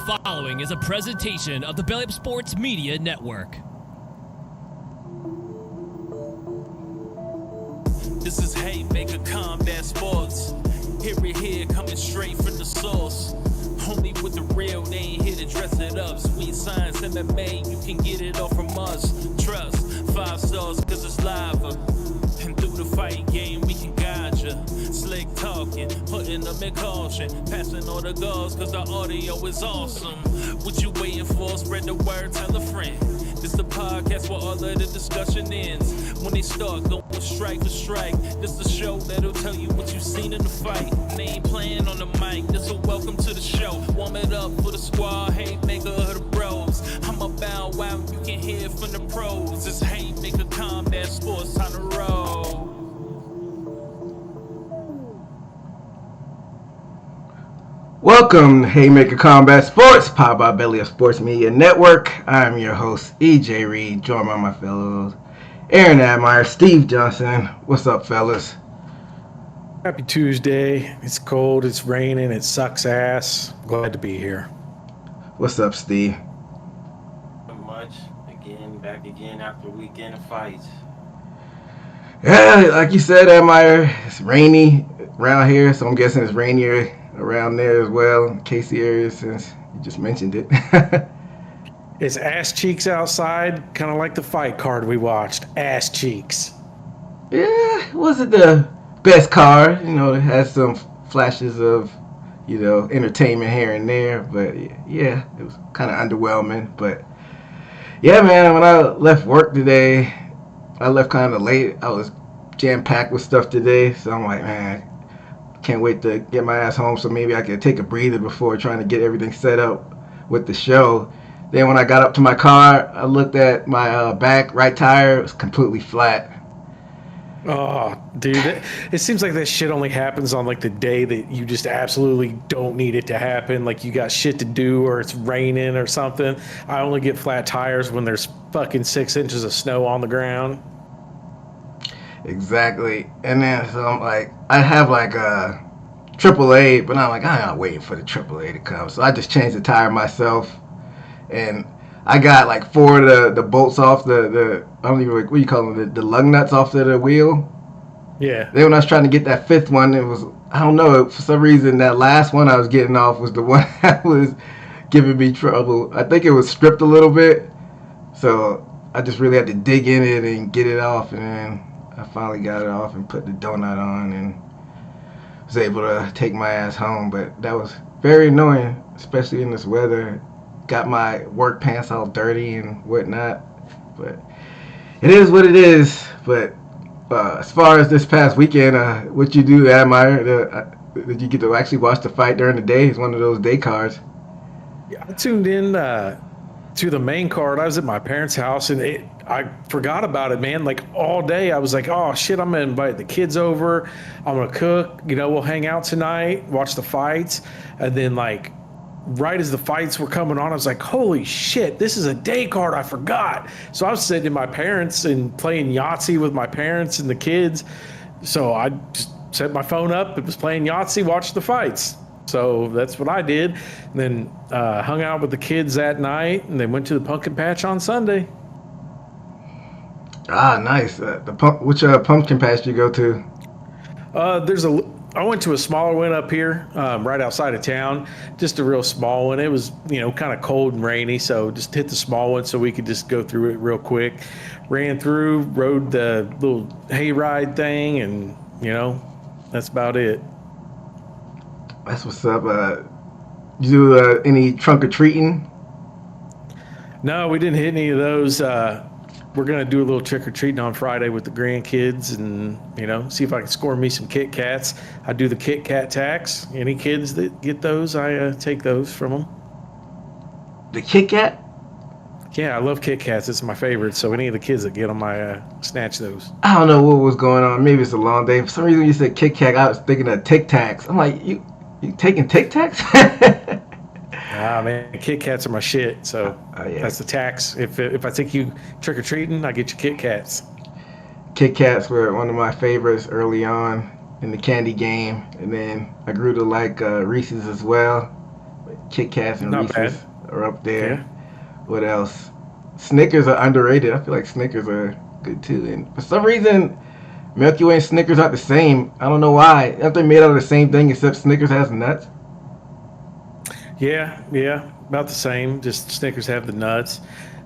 following is a presentation of the Belly Up Sports Media Network. This is Haymaker Combat Sports. Here, coming straight from the source. Only with the real, they ain't here to dress it up. Sweet science, MMA, you can get it all from us. Trust, 5 stars, cause it's live. And through the fight game, we can guide ya. Slick talking, putting them in caution. Passing all the guards, cause the audio is awesome. What you waiting for? Spread the word, tell a friend. This the podcast where all of the discussion ends. When they start going strike for strike, this the show that'll tell you what you seen in the fight. They ain't playing on the mic, this a welcome to the show. Warm it up for the squad, Haymaker of the bros. I'm about wow, you can hear from the pros. It's Haymaker Combat Sports, time to roll. Welcome to Haymaker Combat Sports, powered by Belly Up Sports Media Network. I'm your host, EJ Reed, joined by my fellows, Aaron Admire, Steve Johnson. What's up, fellas? Happy Tuesday. It's cold, it's raining, it sucks ass. Glad to be here. What's up, Steve? Not much. Back again after a weekend of fights. Yeah, like you said, Admire, it's rainy around here, so I'm guessing it's rainier around there as well, Casey area, since you just mentioned it. It's ass cheeks outside, kind of like the fight card we watched. Ass cheeks. Yeah, it wasn't the best card. You know, it had some flashes of, entertainment here and there. But, yeah, it was kind of underwhelming. But, yeah, man, when I left work today, I left kind of late. I was jam-packed with stuff today. So I'm like, man, can't wait to get my ass home so maybe I can take a breather before trying to get everything set up with the show. Then when I got up to my car, I looked at my back right tire. It was completely flat. Oh, dude, it seems like that shit only happens on like the day that you just absolutely don't need it to happen. Like you got shit to do or it's raining or something. I only get flat tires when there's fucking 6 inches of snow on the ground. Exactly. And then so I'm like, I have like a AAA, but I'm like, I'm not waiting for the AAA to come. So I just changed the tire myself. And I got like 4 of the bolts off the I don't even, what do you call them, the lug nuts off the wheel. Yeah. Then when I was trying to get that 5th one, it was, I don't know, for some reason that last one I was getting off was the one that was giving me trouble. I think it was stripped a little bit. So I just really had to dig in it and get it off. And then I finally got it off and put the donut on and was able to take my ass home. But that was very annoying, especially in this weather. Got my work pants all dirty and whatnot, but it is what it is. But as far as this past weekend, what you do, Admire? Did you get to actually watch the fight during the day? It's one of those day cards. Yeah, I tuned in to the main card. I was at my parents' house and I forgot about it, man. Like all day, I was like, oh shit, I'm gonna invite the kids over. I'm gonna cook. We'll hang out tonight, watch the fights, and then like. Right as the fights were coming on, I was like, holy shit, this is a day card, I forgot. So I was sitting to my parents and playing Yahtzee with my parents and the kids. So I just set my phone up, it was playing Yahtzee, watched the fights. So that's what I did. And then hung out with the kids that night and then went to the pumpkin patch on Sunday. Ah, nice. Which pumpkin patch did you go to? I went to a smaller one up here, right outside of town, just a real small one. It was, kind of cold and rainy, so just hit the small one so we could just go through it real quick. Ran through, rode the little hayride thing, and, that's about it. That's what's up. You do any trunk-or-treating? No, we didn't hit any of those. We're going to do a little trick-or-treating on Friday with the grandkids and, see if I can score me some Kit Kats. I do the Kit Kat tax. Any kids that get those, I take those from them. The Kit Kat? Yeah, I love Kit Kats. It's my favorite. So any of the kids that get them, I snatch those. I don't know what was going on. Maybe it's a long day. For some reason, when you said Kit Kat, I was thinking of Tic Tacs. I'm like, you taking Tic Tacs? Ah, man, Kit Kats are my shit. So yeah. That's the tax. If I take you trick-or-treating, I get you Kit Kats. Kit Kats were one of my favorites early on in the candy game. And then I grew to like Reese's as well. Kit Kats and Not Reese's bad. are up there. Yeah. What else? Snickers are underrated. I feel like Snickers are good too. And for some reason, Milky Way and Snickers aren't the same. I don't know why. Aren't they made out of the same thing except Snickers has nuts? Yeah, about the same. Just Snickers have the nuts.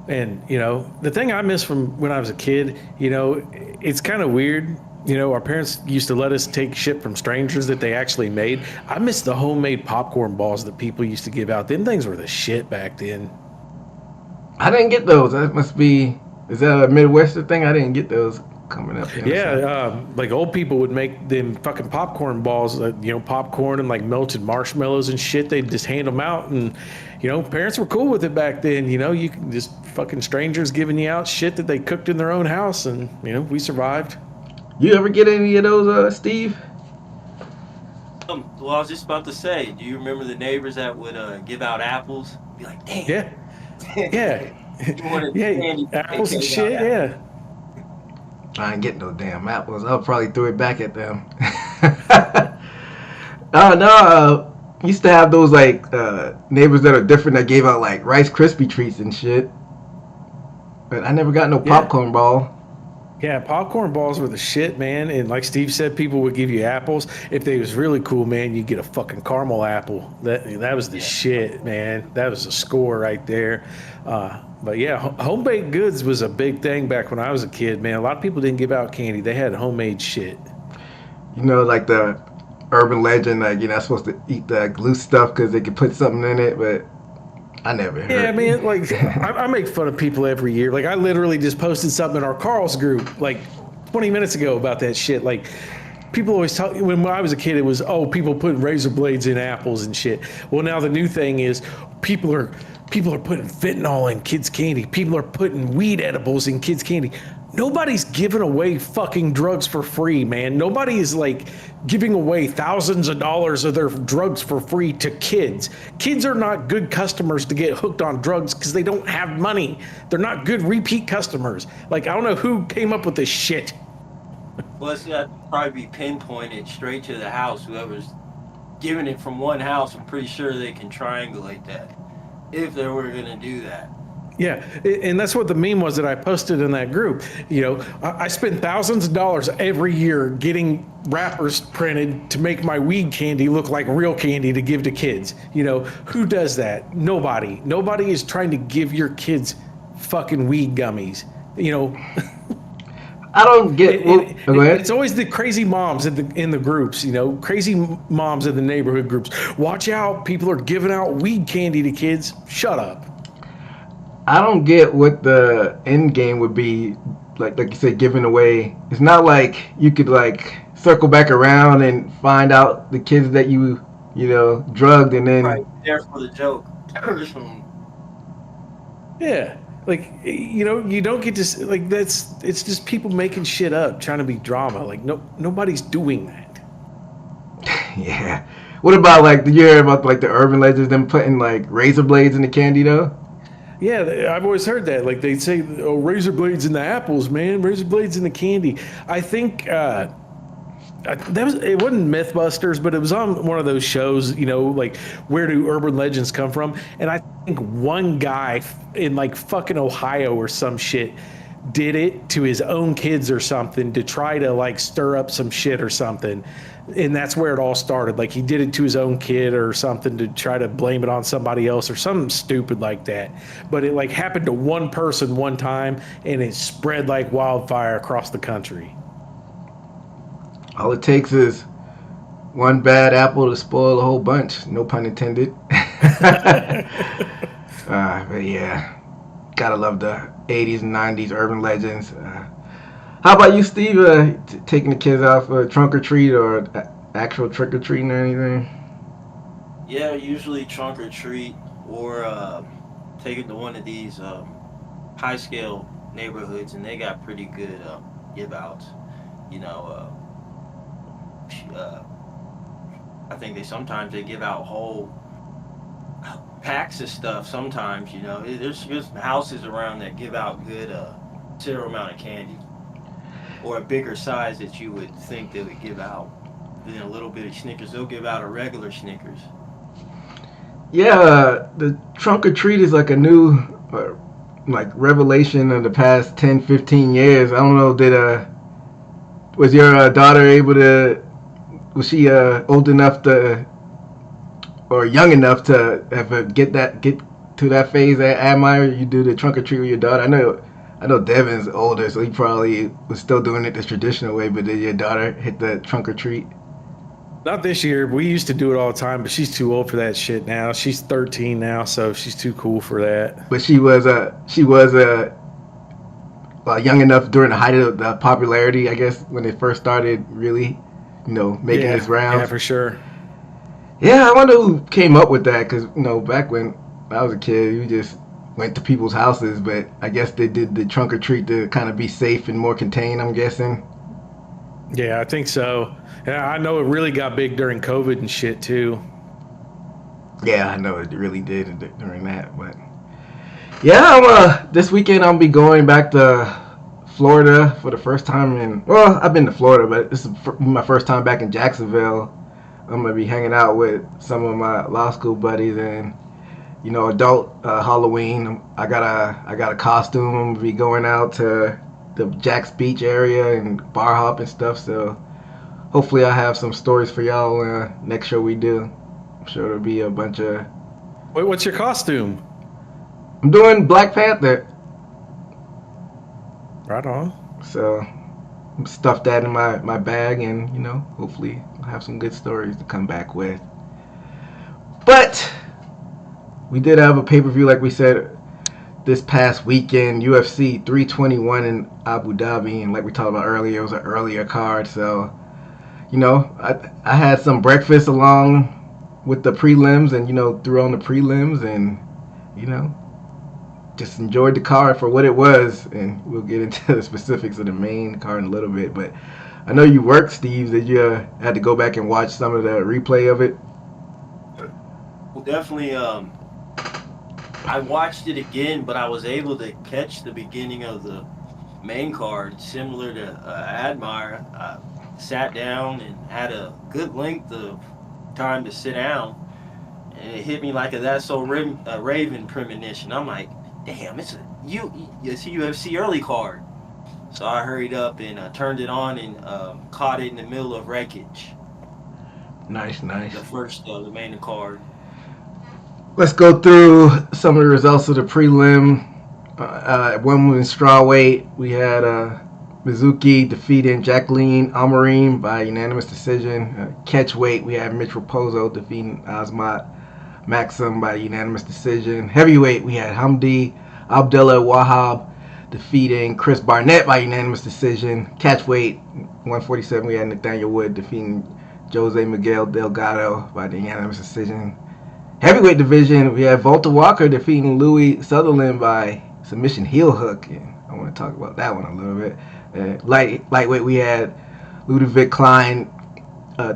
And, the thing I miss from when I was a kid, it's kind of weird. Our parents used to let us take shit from strangers that they actually made. I miss the homemade popcorn balls that people used to give out. Them things were the shit back then. I didn't get those. That must be. Is that a Midwestern thing? I didn't get those coming up. Here. Yeah, like old people would make them fucking popcorn balls, popcorn and like melted marshmallows and shit. They'd just hand them out, and parents were cool with it back then. You can just fucking strangers giving you out shit that they cooked in their own house, and we survived. You ever get any of those, Steve? Well, I was just about to say, do you remember the neighbors that would give out apples? Be like, damn. Yeah. You wanted Yeah, candy, apples they and gave shit. out apples. Yeah. I didn't get no damn apples. I'll probably throw it back at them. Oh no! Used to have those like neighbors that are different that gave out like Rice Krispie treats and shit. But I never got no popcorn ball. Yeah, popcorn balls were the shit, man. And like Steve said, people would give you apples. If they was really cool, man, you'd get a fucking caramel apple. That was the shit, man. That was a score right there. But yeah, home baked goods was a big thing back when I was a kid, man. A lot of people didn't give out candy. They had homemade shit. Like the urban legend, like you're not supposed to eat the loose stuff because they could put something in it, but I never heard. Yeah, man, like I make fun of people every year. Like I literally just posted something in our Carl's group like 20 minutes ago about that shit. Like people always talk, when I was a kid, it was, people putting razor blades in apples and shit. Well, now the new thing is people are putting fentanyl in kids' candy. People are putting weed edibles in kids' candy. Nobody's giving away fucking drugs for free, man. Nobody is like giving away thousands of dollars of their drugs for free to kids. Kids are not good customers to get hooked on drugs because they don't have money. They're not good repeat customers. Like, I don't know who came up with this shit. Well, it's got to probably be pinpointed straight to the house. Whoever's giving it from one house, I'm pretty sure they can triangulate that if they were going to do that. Yeah, and that's what the meme was that I posted in that group. I spend thousands of dollars every year getting wrappers printed to make my weed candy look like real candy to give to kids. Who does that? Nobody. Nobody is trying to give your kids fucking weed gummies. I don't get. Go ahead. It's always the crazy moms in the groups. Crazy moms in the neighborhood groups. Watch out! People are giving out weed candy to kids. Shut up. I don't get what the end game would be, like you said, giving away. It's not like you could like circle back around and find out the kids that you drugged and then. Right, there for the joke. Yeah, like you don't get to like it's just people making shit up, trying to be drama. Like nobody's doing that. Yeah. What about like? Did you hear about like the urban legends them putting like razor blades in the candy though? Yeah, I've always heard that. Like they say, razor blades in the apples, man. Razor blades in the candy. I think it wasn't MythBusters, but it was on one of those shows. Like where do urban legends come from? And I think one guy in like fucking Ohio or some shit did it to his own kids or something to try to like stir up some shit or something. And that's where it all started. Like he did it to his own kid or something to try to blame it on somebody else or something stupid like that. But it like happened to one person one time and it spread like wildfire across the country. All it takes is one bad apple to spoil a whole bunch. No pun intended. But yeah, gotta love the 80s and 90s urban legends. How about you, Steve? Taking the kids out for a trunk or treat or actual trick or treating or anything? Yeah, usually trunk or treat or taking to one of these high scale neighborhoods, and they got pretty good give outs. I think they give out whole packs of stuff. Sometimes there's houses around that give out good considerable amount of candy. Or a bigger size that you would think they would give out. Then a little bit of Snickers, they'll give out a regular Snickers. Yeah, the trunk or treat is like a new, like revelation of the past 10, 15 years. I don't know, was your daughter able to, was she old enough to, or young enough to ever get to that phase at Admire? You do the trunk or treat with your daughter. I know Devin's older, so he probably was still doing it the traditional way. But did your daughter hit the trunk or treat? Not this year. We used to do it all the time, but she's too old for that shit now. She's 13 now, so she's too cool for that. But she was young enough during the height of the popularity, I guess, when they first started really, making its rounds. Yeah, for sure. Yeah, I wonder who came up with that, because back when I was a kid, you just went to people's houses, but I guess they did the trunk or treat to kind of be safe and more contained, I'm guessing. Yeah, I think so. Yeah, I know it really got big during COVID and shit too. Yeah, I know it really did during that, but yeah, this weekend I'll be going back to Florida for the first time I've been to Florida, but this is my first time back in Jacksonville. I'm gonna be hanging out with some of my law school buddies and adult Halloween. I got a costume. I'm gonna be going out to the Jax Beach area and bar hop and stuff. So hopefully I have some stories for y'all next show we do. I'm sure there'll be a bunch of. Wait, what's your costume? I'm doing Black Panther. Right on. So I'm stuffed that in my bag, and hopefully I'll have some good stories to come back with. But we did have a pay-per-view, like we said, this past weekend, UFC 321 in Abu Dhabi, and like we talked about earlier, it was an earlier card, so I had some breakfast along with the prelims, and threw on the prelims, and just enjoyed the card for what it was, and we'll get into the specifics of the main card in a little bit. But I know you worked, Steve. Did you had to go back and watch some of the replay of it? Well, definitely. I watched it again, but I was able to catch the beginning of the main card, similar to Admire. I sat down and had a good length of time to sit down, and it hit me like a That's So Raven premonition. I'm like, damn, it's a UFC early card. So I hurried up and turned it on and caught it in the middle of wreckage. Nice. The main card. Let's go through some of the results of the prelim. Women's strawweight, we had Mizuki defeating Jacqueline Amarim by unanimous decision. Catchweight, we had Mitch Raposo defeating Azmat Maxim by unanimous decision. Heavyweight, we had Hamdi Abdullah Wahab defeating Chris Barnett by unanimous decision. Catchweight, 147, we had Nathaniel Wood defeating Jose Miguel Delgado by the unanimous decision. Heavyweight division, we have Volta Walker defeating Louis Sutherland by submission heel hook. And I want to talk about that one a little bit. Lightweight, we had Ludovic Klein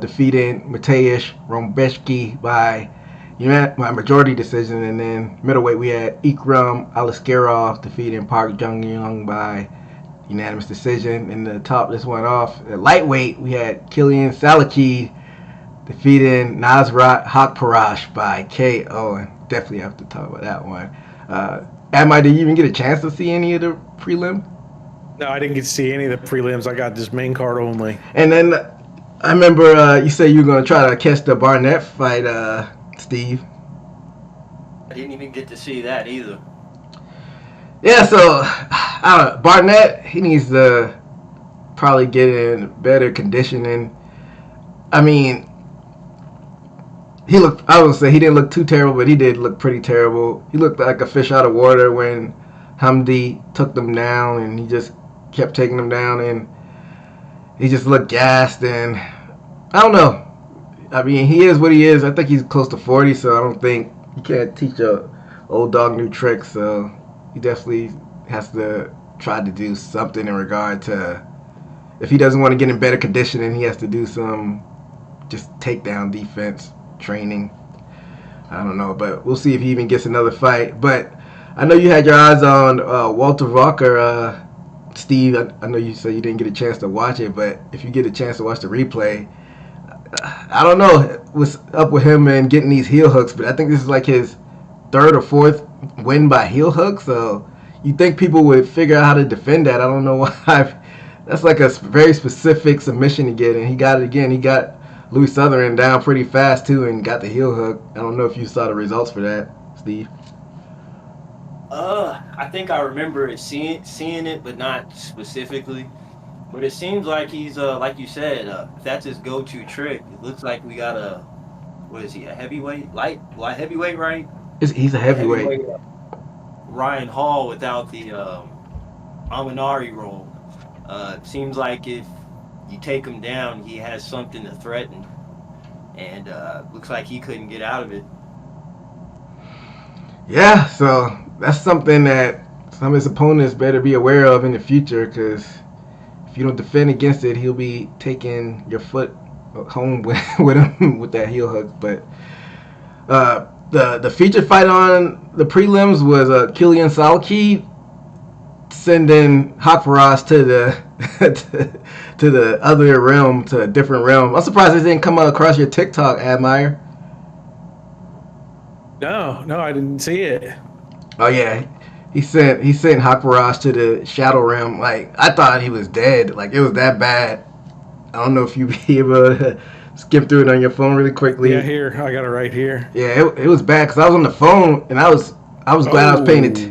defeating Mateusz Rombeszki by majority decision. And then middleweight, we had Ikram Aliskerov defeating Park Jung-young by unanimous decision. And to top this one off, at lightweight, we had Killian Salakid defeating Nasrat Hakparash by KO. And definitely have to talk about that one. Did you even get a chance to see any of the prelim? No, I didn't get to see any of the prelims. I got this main card only. And then I remember you said you were going to try to catch the Barnett fight, Steve. I didn't even get to see that either. Yeah, so I don't know. Barnett, he needs to probably get in better conditioning. I mean, I would say he didn't look too terrible, but he did look pretty terrible. He looked like a fish out of water when Hamdi took them down, and he just kept taking them down, and he just looked gassed, and I don't know. I mean, he is what he is. I think he's close to 40, so I don't think you can't teach a old dog new tricks, so he definitely has to try to do something in regard to, if he doesn't want to get in better conditioning, he has to do some just takedown defense training. I don't know, but we'll see if he even gets another fight. But I know you had your eyes on Walter Walker, Steve. I know you said you didn't get a chance to watch it, but if you get a chance to watch the replay, I don't know what's up with him and getting these heel hooks, but I think this is like his third or fourth win by heel hook. So you think people would figure out how to defend that? I don't know why. That's like a very specific submission to get, and he got it again. He got Louis Sutherland down pretty fast too, and got the heel hook. I don't know if you saw the results for that, Steve. I think I remember seeing it, but not specifically. But it seems like he's like you said, that's his go-to trick. It looks like we got what is he, a heavyweight, light heavyweight, right? He's a heavyweight. Ryan Hall without the Amanari roll. Seems like if you take him down, he has something to threaten, and looks like he couldn't get out of it. Yeah, so that's something that some of his opponents better be aware of in the future, because if you don't defend against it, he'll be taking your foot home with him with that heel hook. But the featured fight on the prelims was Killian Salki sending Hakparas to the to the other realm, to a different realm. I'm surprised this didn't come across your TikTok, Admire. No, I didn't see it. Oh yeah, he sent Hakparas to the shadow realm. Like, I thought he was dead. Like, it was that bad. I don't know if you be able to skip through it on your phone really quickly. Yeah, here, I got it right here. Yeah, it was bad because I was on the phone and I was glad I was paying it.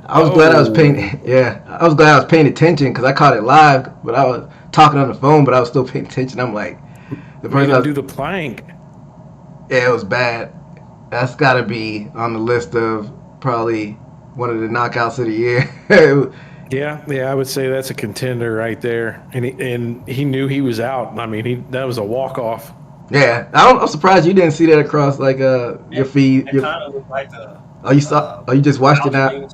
I was glad I was paying. Yeah, I was glad I was paying attention because I caught it live, but I was talking on the phone, but I was still paying attention. I'm like, the person do the plank. Yeah, it was bad. That's got to be on the list of probably one of the knockouts of the year. Yeah, I would say that's a contender right there. And he knew he was out. I mean, that was a walk off. Yeah, I'm surprised you didn't see that across like your feed. It kind of looked like a. Oh, you saw? Oh, you just watched it now.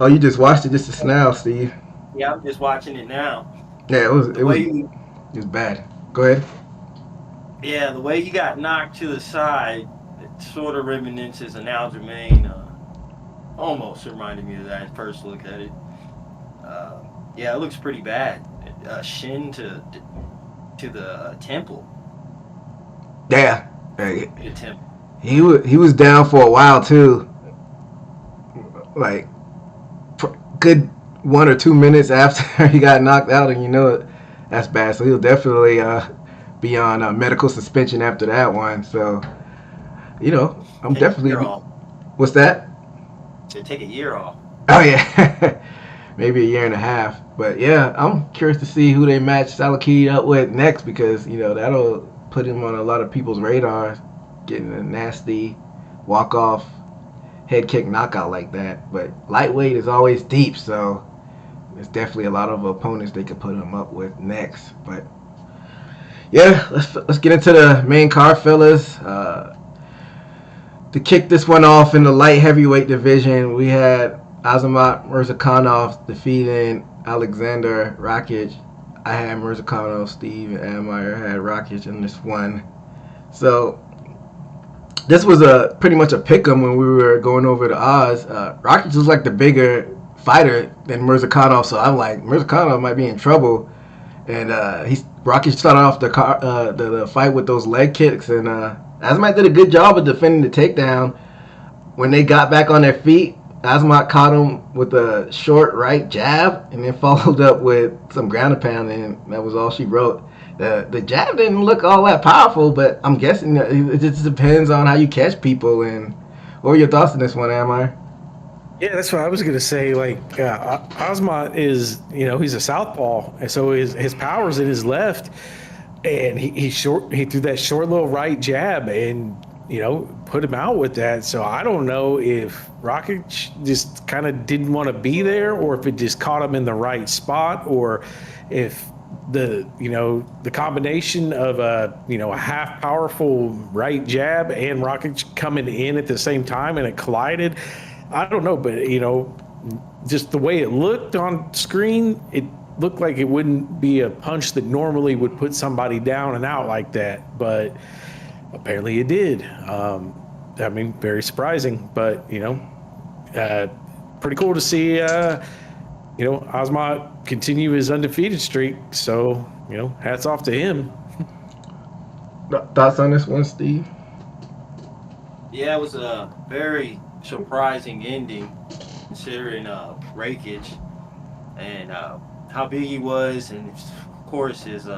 Oh, you just watched it just now, Steve. Yeah, I'm just watching it now. Yeah, it was bad. Go ahead. Yeah, the way he got knocked to the side, it sort of reminisces an Aljamain. Almost reminded me of that at first look at it. Yeah, it looks pretty bad. Shin to the temple. Yeah. The temple. He was down for a while too. Like, good 1 or 2 minutes after he got knocked out, and you know it, that's bad. So he'll definitely be on medical suspension after that one. So, you know, I'm definitely. What's that? To take a year off. Oh yeah, maybe a year and a half. But yeah, I'm curious to see who they match Salaki up with next, because you know that'll put him on a lot of people's radars, getting a nasty walk-off head kick knockout like that. But lightweight is always deep, so there's definitely a lot of opponents they could put him up with next. But yeah, let's get into the main card, fellas. To kick this one off in the light heavyweight division, we had Azamat Murzakanov defeating Alexander Rakic. I had Murzakanov, Steve, and Admire had Rakic in this one. So this was pretty much a pick'em when we were going over the odds. Rakic was like the bigger fighter than Murzakanov, so I'm like, Murzakanov might be in trouble. And Rakic started off the fight with those leg kicks, and Azamat did a good job of defending the takedown. When they got back on their feet, Azamat caught him with a short right jab and then followed up with some ground and pound, and that was all she wrote. The jab didn't look all that powerful, but I'm guessing it just depends on how you catch people. And what were your thoughts on this one, Amar? Yeah, that's what I was going to say. Like, Azamat is, he's a southpaw, and so his power's in his left. And he threw that short little right jab and, put him out with that. So I don't know if Rakic just kind of didn't want to be there, or if it just caught him in the right spot, or if the combination of a half powerful right jab and Rakic coming in at the same time and it collided. I don't know, but just the way it looked on screen, it looked like it wouldn't be a punch that normally would put somebody down and out like that, but apparently it did. Very surprising, but pretty cool to see Azamat continue his undefeated streak. So hats off to him. Thoughts on this one, Steve? Yeah, it was a very surprising ending considering breakage and how big he was, and of course his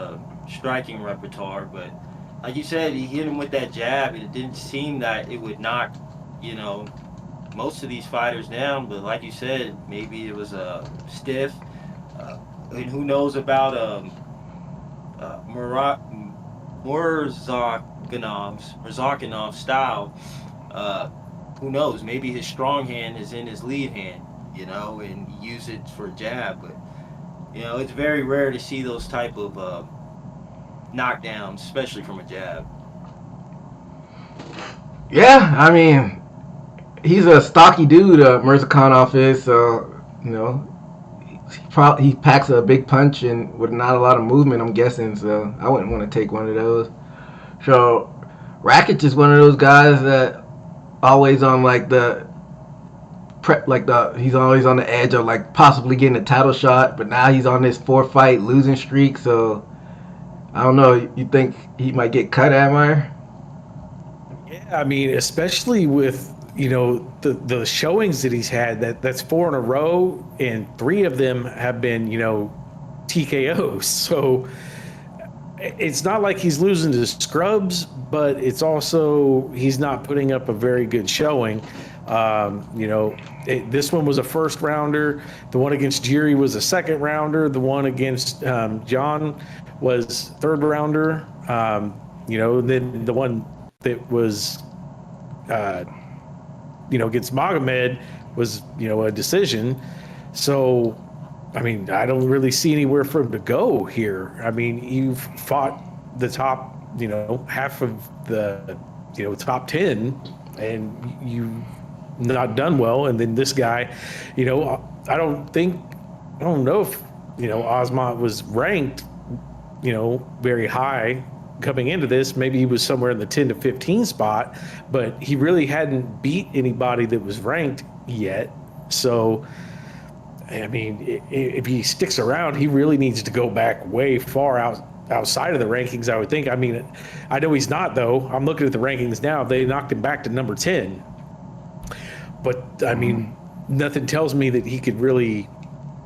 striking repertoire. But like you said, he hit him with that jab, and it didn't seem that it would knock, you know, most of these fighters down. But like you said, maybe it was stiff. And who knows about Murzakinov's style? Who knows? Maybe his strong hand is in his lead hand, you know, and use it for a jab. But you know, it's very rare to see those type of knockdowns, especially from a jab. Yeah, I mean, he's a stocky dude, Murzakanov is, so, you know, he packs a big punch and with not a lot of movement, I'm guessing, so I wouldn't want to take one of those. So, Rakic is one of those guys that always on like he's always on the edge of like possibly getting a title shot, but now he's on this 4-fight losing streak, so I don't know. You think he might get cut, Admire? Yeah, I mean, especially with, you know, the showings that he's had, that's 4 in a row, and 3 of them have been, you know, TKOs. So it's not like he's losing to scrubs, but it's also he's not putting up a very good showing. You know, this one was a first rounder. The one against Jiri was a second rounder. The one against John was third rounder. You know, then the one that was, you know, against Magomed was, you know, a decision. So, I mean, I don't really see anywhere for him to go here. I mean, you've fought the top, you know, half of the, you know, top 10, and you've not done well. And then this guy, you know, I don't know if, you know, Osmont was ranked, you know, very high coming into this. Maybe he was somewhere in the 10 to 15 spot, but he really hadn't beat anybody that was ranked yet. So, I mean, if he sticks around, he really needs to go back way far outside of the rankings, I would think. I mean, I know he's not, though. I'm looking at the rankings now. They knocked him back to number 10. But, I mean, nothing tells me that he could really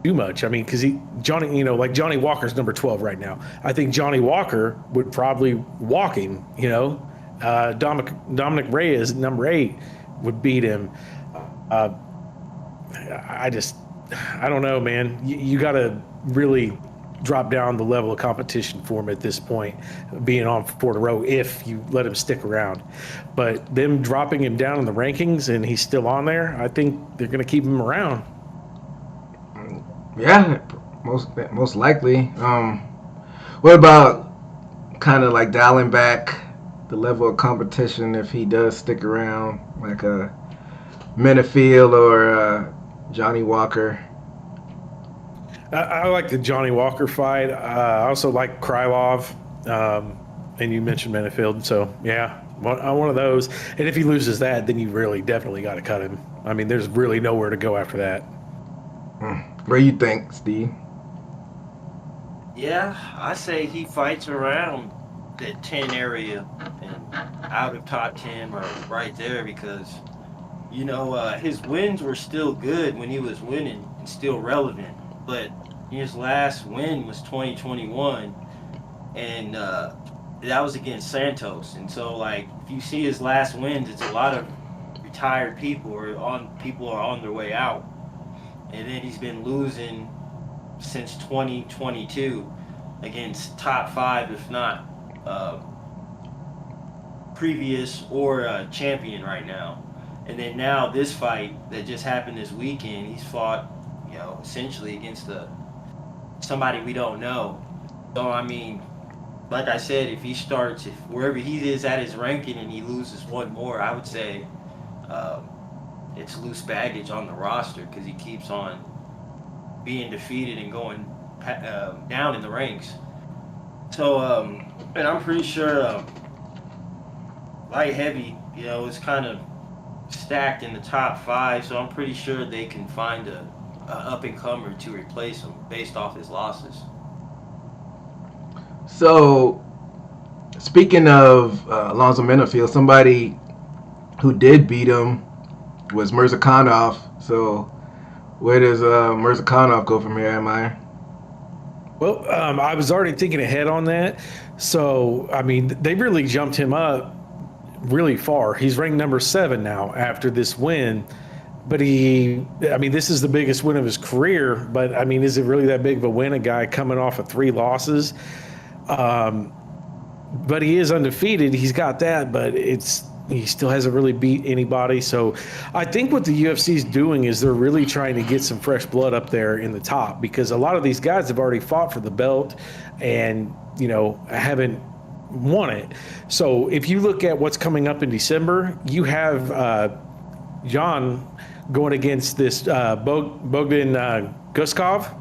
do much. I mean, because Johnny, you know, like Johnny Walker's number 12 right now. I think Johnny Walker would probably walk him, you know. Dominic Reyes, number 8, would beat him. I don't know, man. You got to really drop down the level of competition for him at this point, being on 4 in a row, if you let him stick around. But them dropping him down in the rankings and he's still on there, I think they're going to keep him around. Yeah, most likely. What about kind of like dialing back the level of competition if he does stick around, like a Minifield or Johnny Walker? I like the Johnny Walker fight. I also like Krylov, and you mentioned Minifield. So, yeah, one of those. And if he loses that, then you really definitely got to cut him. I mean, there's really nowhere to go after that. What do you think, Steve? Yeah, I say he fights around the 10 area and out of top 10 or right there, because, you know, his wins were still good when he was winning and still relevant. But his last win was 2021, and that was against Santos. And so, like, if you see his last wins, it's a lot of retired people or people are on their way out. And then he's been losing since 2022 against top 5, if not previous or champion right now. And then now this fight that just happened this weekend, he's fought, you know, essentially against somebody we don't know. So, I mean, like I said, if wherever he is at his ranking and he loses one more, I would say it's loose baggage on the roster, because he keeps on being defeated and going down in the ranks. So, and I'm pretty sure light heavy, you know, is kind of stacked in the top 5, so I'm pretty sure they can find a up-and-comer to replace him based off his losses. So, Speaking of Alonzo Menifield, somebody who did beat him was Mirzakhanov. So where does Mirzakhanov go from here, am I? Well, I was already thinking ahead on that. So, I mean, they really jumped him up really far. He's ranked number 7 now after this win. But this is the biggest win of his career. But, I mean, is it really that big of a win? A guy coming off of 3 losses. But he is undefeated. He's got that, but he still hasn't really beat anybody. So I think what the UFC is doing is they're really trying to get some fresh blood up there in the top, because a lot of these guys have already fought for the belt and, haven't won it. So if you look at what's coming up in December, you have Jan going against this Bogdan Guskov.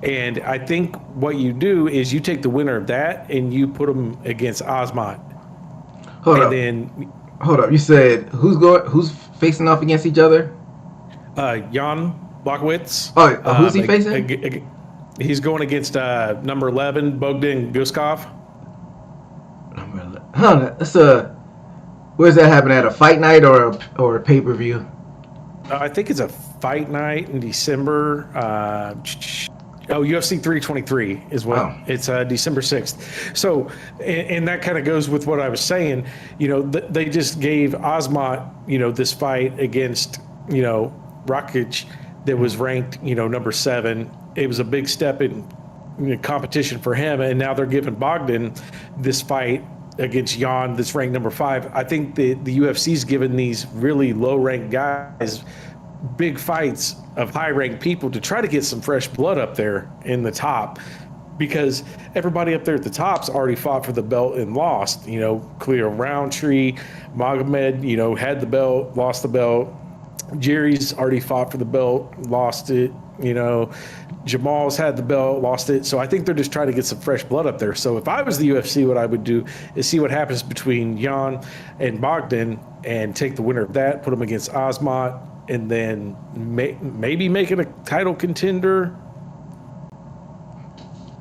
And I think what you do is you take the winner of that and you put him against Osmat. Hold up. You said who's facing off against each other? Jan Blachowicz. Who's he facing? He's going against number 11, Bogdan Guskov. Where's that happening at? A fight night or a pay-per-view? I think it's a fight night in December. UFC 323 is what it's December 6th. So, and that kind of goes with what I was saying. They just gave Osmat, this fight against, Rakic that was ranked, number 7. It was a big step in competition for him. And now they're giving Bogdan this fight against Jan that's ranked number 5. I think the UFC's given these really low-ranked guys big fights of high-ranked people to try to get some fresh blood up there in the top, because everybody up there at the top's already fought for the belt and lost. Clear Roundtree, Magomed, had the belt, lost the belt. Jerry's already fought for the belt, lost it. Jamal's had the belt, lost it. So I think they're just trying to get some fresh blood up there. So if I was the UFC, what I would do is see what happens between Jan and Bogdan and take the winner of that, put him against Osmat, and then maybe make it a title contender.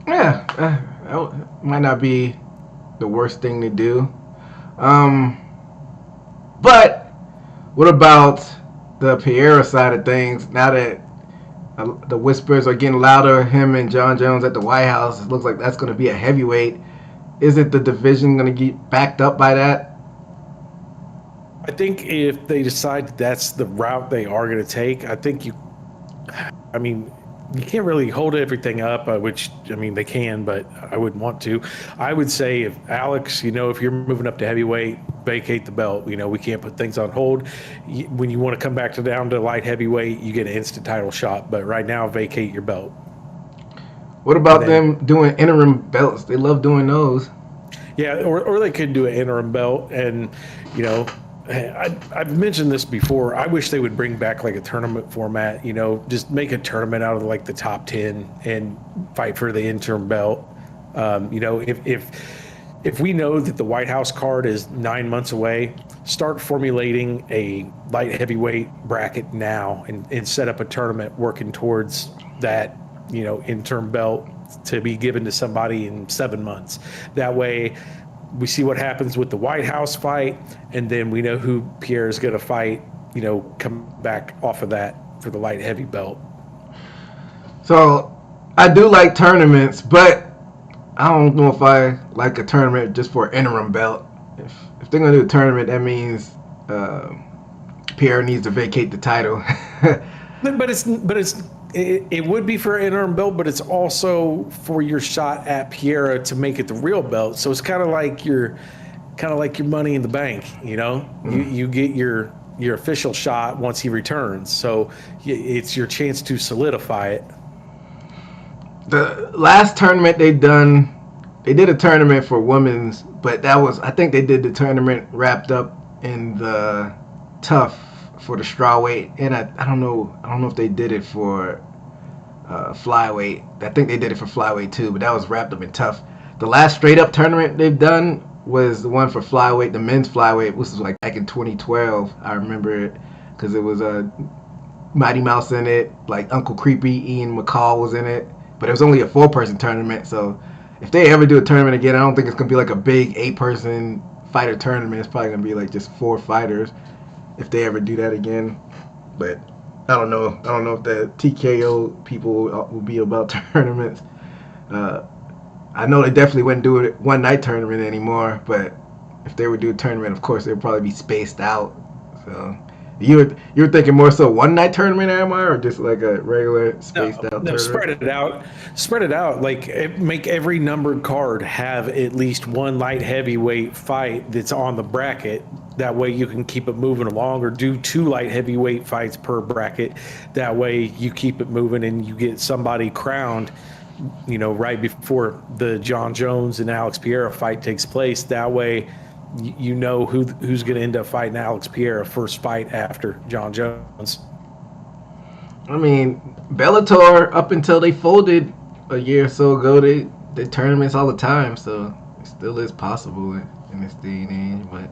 Yeah, that might not be the worst thing to do. But what about the Pereira side of things? Now that the whispers are getting louder, him and John Jones at the White House, it looks like that's going to be a heavyweight. Isn't the division going to get backed up by that? I think if they decide that's the route they are going to take, you can't really hold everything up, which, they can, but I wouldn't want to. I would say if Alex, if you're moving up to heavyweight, vacate the belt. We can't put things on hold. When you want to come back down to light heavyweight, you get an instant title shot. But right now, vacate your belt. What about them doing interim belts? They love doing those. Yeah, or they could do an interim belt, and, I've mentioned this before. I wish they would bring back like a tournament format, just make a tournament out of like the top 10 and fight for the interim belt. If we know that the White House card is 9 months away, start formulating a light heavyweight bracket now and set up a tournament working towards that, interim belt to be given to somebody in 7 months. That way, we see what happens with the White House fight, and then we know who Pierre is going to fight, come back off of that for the light heavy belt. So I do like tournaments, but I don't know if I like a tournament just for an interim belt. If they're going to do a tournament, that means Pierre needs to vacate the title. It would be for an interim belt, but it's also for your shot at Pierre to make it the real belt. So it's kind of like your money in the bank, You get your official shot once he returns. So it's your chance to solidify it. The last tournament they did a tournament for women's, but I think they did the tournament wrapped up in the tough for the strawweight, and I don't know if they did it for flyweight. I think they did it for flyweight too, but that was wrapped up in tough. The last straight up tournament they've done was the one for flyweight, the men's flyweight, which was like back in 2012. I remember it because it was Mighty Mouse in it, like Uncle Creepy, Ian McCall was in it, but it was only a 4-person tournament, so if they ever do a tournament again, I don't think it's gonna be like a big 8-person fighter tournament. It's probably gonna be like just 4 fighters if they ever do that again. But I don't know. I don't know if the TKO people will be about tournaments. I know they definitely wouldn't do a one-night tournament anymore. But if they would do a tournament, of course, they'd probably be spaced out. So you were thinking more so one-night tournament, am I, or just like a regular spaced out tournament? Spread it out. Like make every numbered card have at least one light heavyweight fight that's on the bracket. That way you can keep it moving along, or do 2 light heavyweight fights per bracket. That way you keep it moving and you get somebody crowned, right before the John Jones and Alex Pereira fight takes place. That way you know who's going to end up fighting Alex Pereira first fight after John Jones. I mean, Bellator, up until they folded a year or so ago, they tournaments all the time, so it still is possible in this day and age. But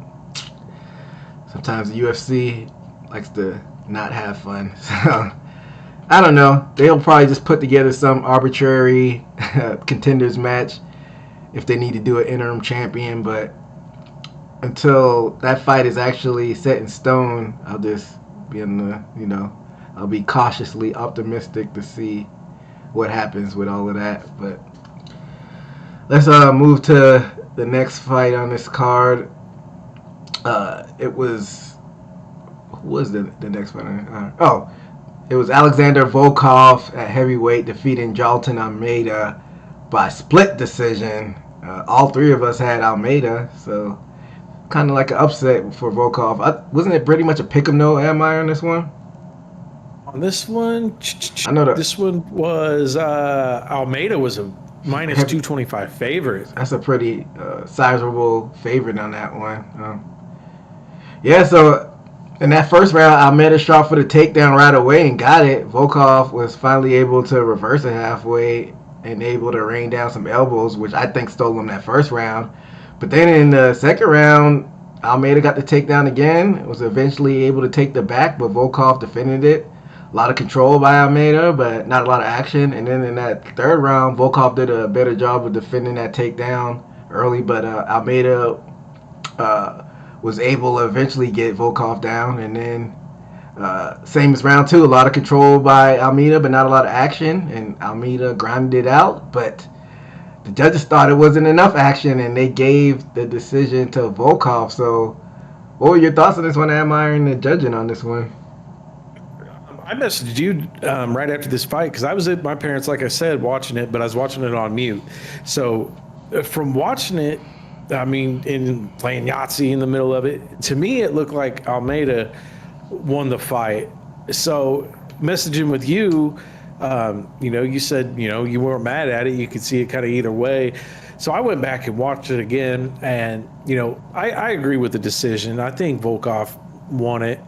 sometimes the UFC likes to not have fun. So I don't know. They'll probably just put together some arbitrary contenders match if they need to do an interim champion. But until that fight is actually set in stone, I'll just be I'll be cautiously optimistic to see what happens with all of that. But let's move to the next fight on this card. It was, who was the next fight? It was Alexander Volkov at heavyweight defeating Jailton Almeida by split decision. All 3 of us had Almeida, so kind of like an upset for Volkov. Wasn't it pretty much a pick 'em though, am I, on this one? On this one, I know this one was Almeida was a minus 225 favorite. That's a pretty sizable favorite on that one. Yeah, so in that first round, Almeida shot for the takedown right away and got it. Volkov was finally able to reverse it halfway and able to rain down some elbows, which I think stole him that first round. But then in the second round, Almeida got the takedown again. Was eventually able to take the back, but Volkov defended it. A lot of control by Almeida, but not a lot of action. And then in that third round, Volkov did a better job of defending that takedown early, but Almeida was able to eventually get Volkov down. And then same as round 2, a lot of control by Almeida, but not a lot of action. And Almeida grinded it out, but the judges thought it wasn't enough action, and they gave the decision to Volkov. So what were your thoughts on this one, Amir, and the judging on this one? I messaged you right after this fight because I was at my parents', like I said, watching it, but I was watching it on mute. So from watching it, I mean, in playing Yahtzee in the middle of it, to me it looked like Almeida won the fight. So messaging with you, you said, you weren't mad at it. You could see it kind of either way. So I went back and watched it again, and, I agree with the decision. I think Volkov won it.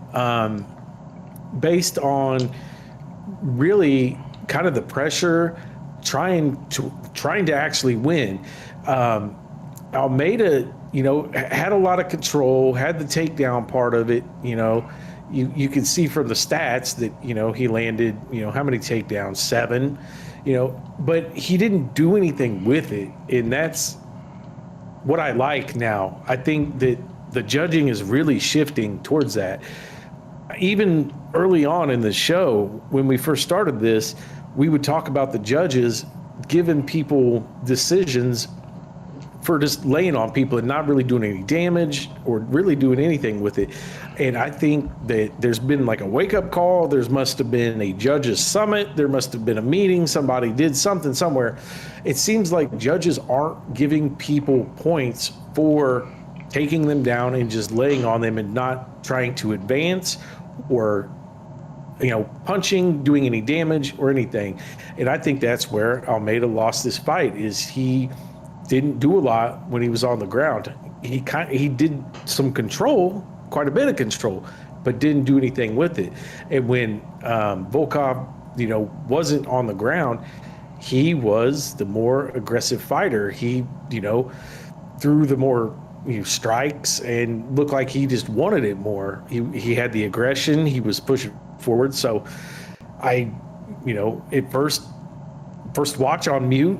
Based on really kind of the pressure, trying to actually win. Almeida, had a lot of control, had the takedown part of it. You can see from the stats that, he landed, how many takedowns? 7, but he didn't do anything with it. And that's what I like now. I think that the judging is really shifting towards that. Even early on in the show, when we first started this, we would talk about the judges giving people decisions for just laying on people and not really doing any damage or really doing anything with it. And I think that there's been like a wake-up call. There must have been a judges summit. There must have been a meeting. Somebody did something somewhere. It seems like judges aren't giving people points for taking them down and just laying on them and not trying to advance or punching, doing any damage or anything. And I think that's where Almeida lost this fight, is he didn't do a lot when he was on the ground. He did some control, quite a bit of control, but didn't do anything with it. And when Volkov, wasn't on the ground, he was the more aggressive fighter. He, threw the more strikes and looked like he just wanted it more. He had the aggression. He was pushing forward. So at first watch on mute,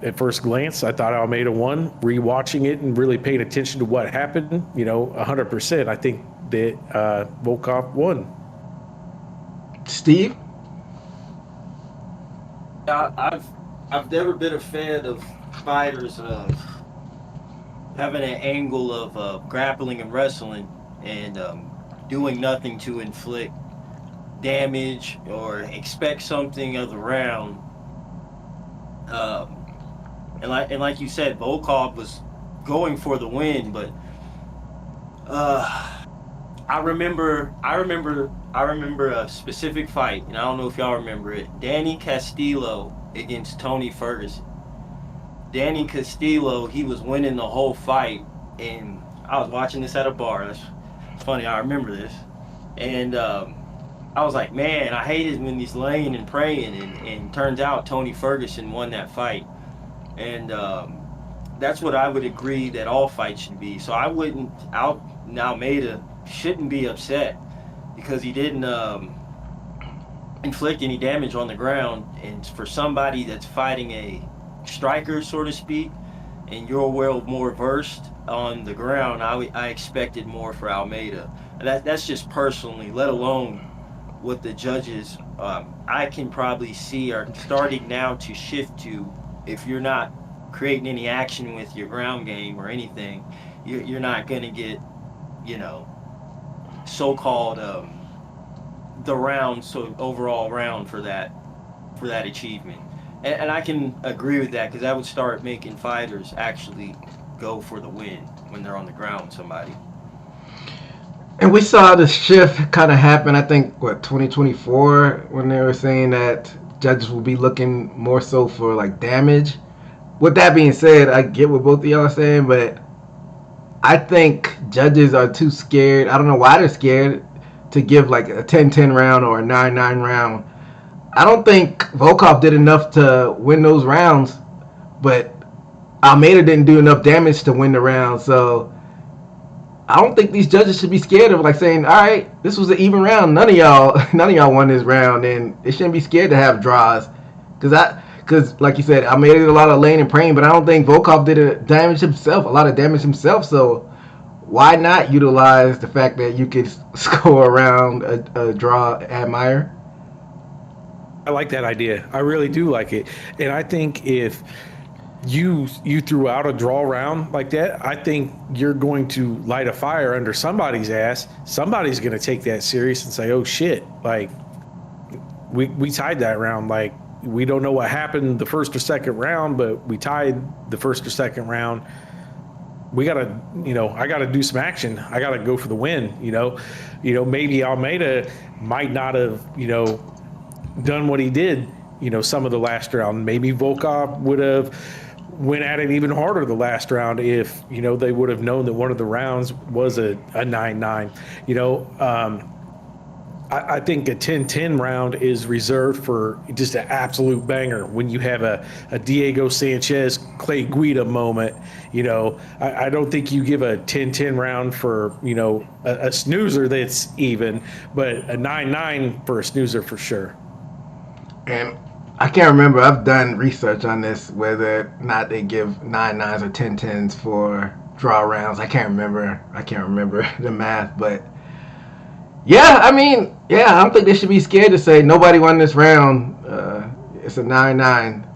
at first glance, I thought Almeida won. Rewatching it and really paying attention to what happened, 100%. I think that Volkov won. Steve? I've never been a fan of fighters having an angle of grappling and wrestling and doing nothing to inflict damage or expect something of the round. And like you said, Volkov was going for the win, but I remember a specific fight, and I don't know if y'all remember it. Danny Castillo against Tony Ferguson. Danny Castillo, he was winning the whole fight, and I was watching this at a bar. That's funny, I remember this. And I was like, man, I hate it when he's laying and praying, and turns out Tony Ferguson won that fight. And that's what I would agree that all fights should be. So I wouldn't, Almeida shouldn't be upset because he didn't inflict any damage on the ground. And for somebody that's fighting a striker, so to speak, and you're well more versed on the ground, I expected more for Almeida. And that's just personally, let alone what the judges I can probably see are starting now to shift to. If you're not creating any action with your ground game or anything, you're not going to get, so-called the round, so overall round for that achievement. And I can agree with that because that would start making fighters actually go for the win when they're on the ground with somebody. And we saw the shift kind of happen, I think, 2024, when they were saying that judges will be looking more so for, like, damage. With that being said, I get what both of y'all are saying, but I think judges are too scared. I don't know why they're scared to give, like, a 10-10 round or a 9-9 round. I don't think Volkov did enough to win those rounds, but Almeida didn't do enough damage to win the round, so I don't think these judges should be scared of, like, saying, all right, this was an even round. None of y'all won this round, and they shouldn't be scared to have draws. Because, like you said, Almeida did a lot of laying and praying, but I don't think Volkov did a lot of damage himself. So why not utilize the fact that you could score around a draw at Meyer? I like that idea. I really do like it. And I think if you threw out a draw round like that, I think you're going to light a fire under somebody's ass. Somebody's going to take that serious and say, oh shit, like we tied that round. Like, we don't know what happened the first or second round, but we tied the first or second round. We gotta, I gotta do some action. I gotta go for the win. Maybe Almeida might not have, done what he did, some of the last round. Maybe Volkov would have went at it even harder the last round if, they would have known that one of the rounds was a 9-9. I think a 10-10 round is reserved for just an absolute banger. When you have a Diego Sanchez, Clay Guida moment, I don't think you give a 10-10 round for, a snoozer that's even, but a 9-9 for a snoozer for sure. And I can't remember. I've done research on this, whether or not they give 9-9s or 10-10s for draw rounds. I can't remember the math, but yeah, I don't think they should be scared to say nobody won this round. It's a 9-9.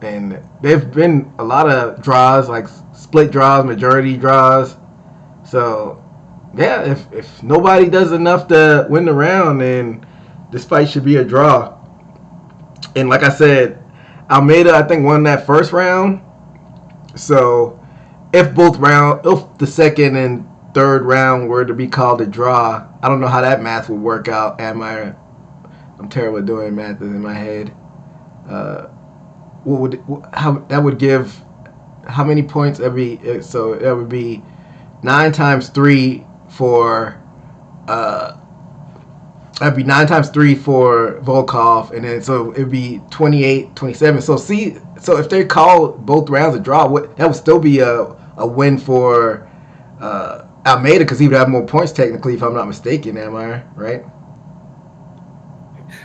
And there've been a lot of draws, like split draws, majority draws. So, yeah, if nobody does enough to win the round, then this fight should be a draw. And like I said, Almeida, I think, won that first round. So, if the second and third round were to be called a draw, I don't know how that math would work out. I'm terrible at doing math in my head. That would give how many points every? So that would be 9 times 3 for that'd be 9 times 3 for Volkov, and then so it'd be 28, 27. So if they call both rounds a draw, that would still be a win for Almeida, because he would have more points technically, if I'm not mistaken. Am I right?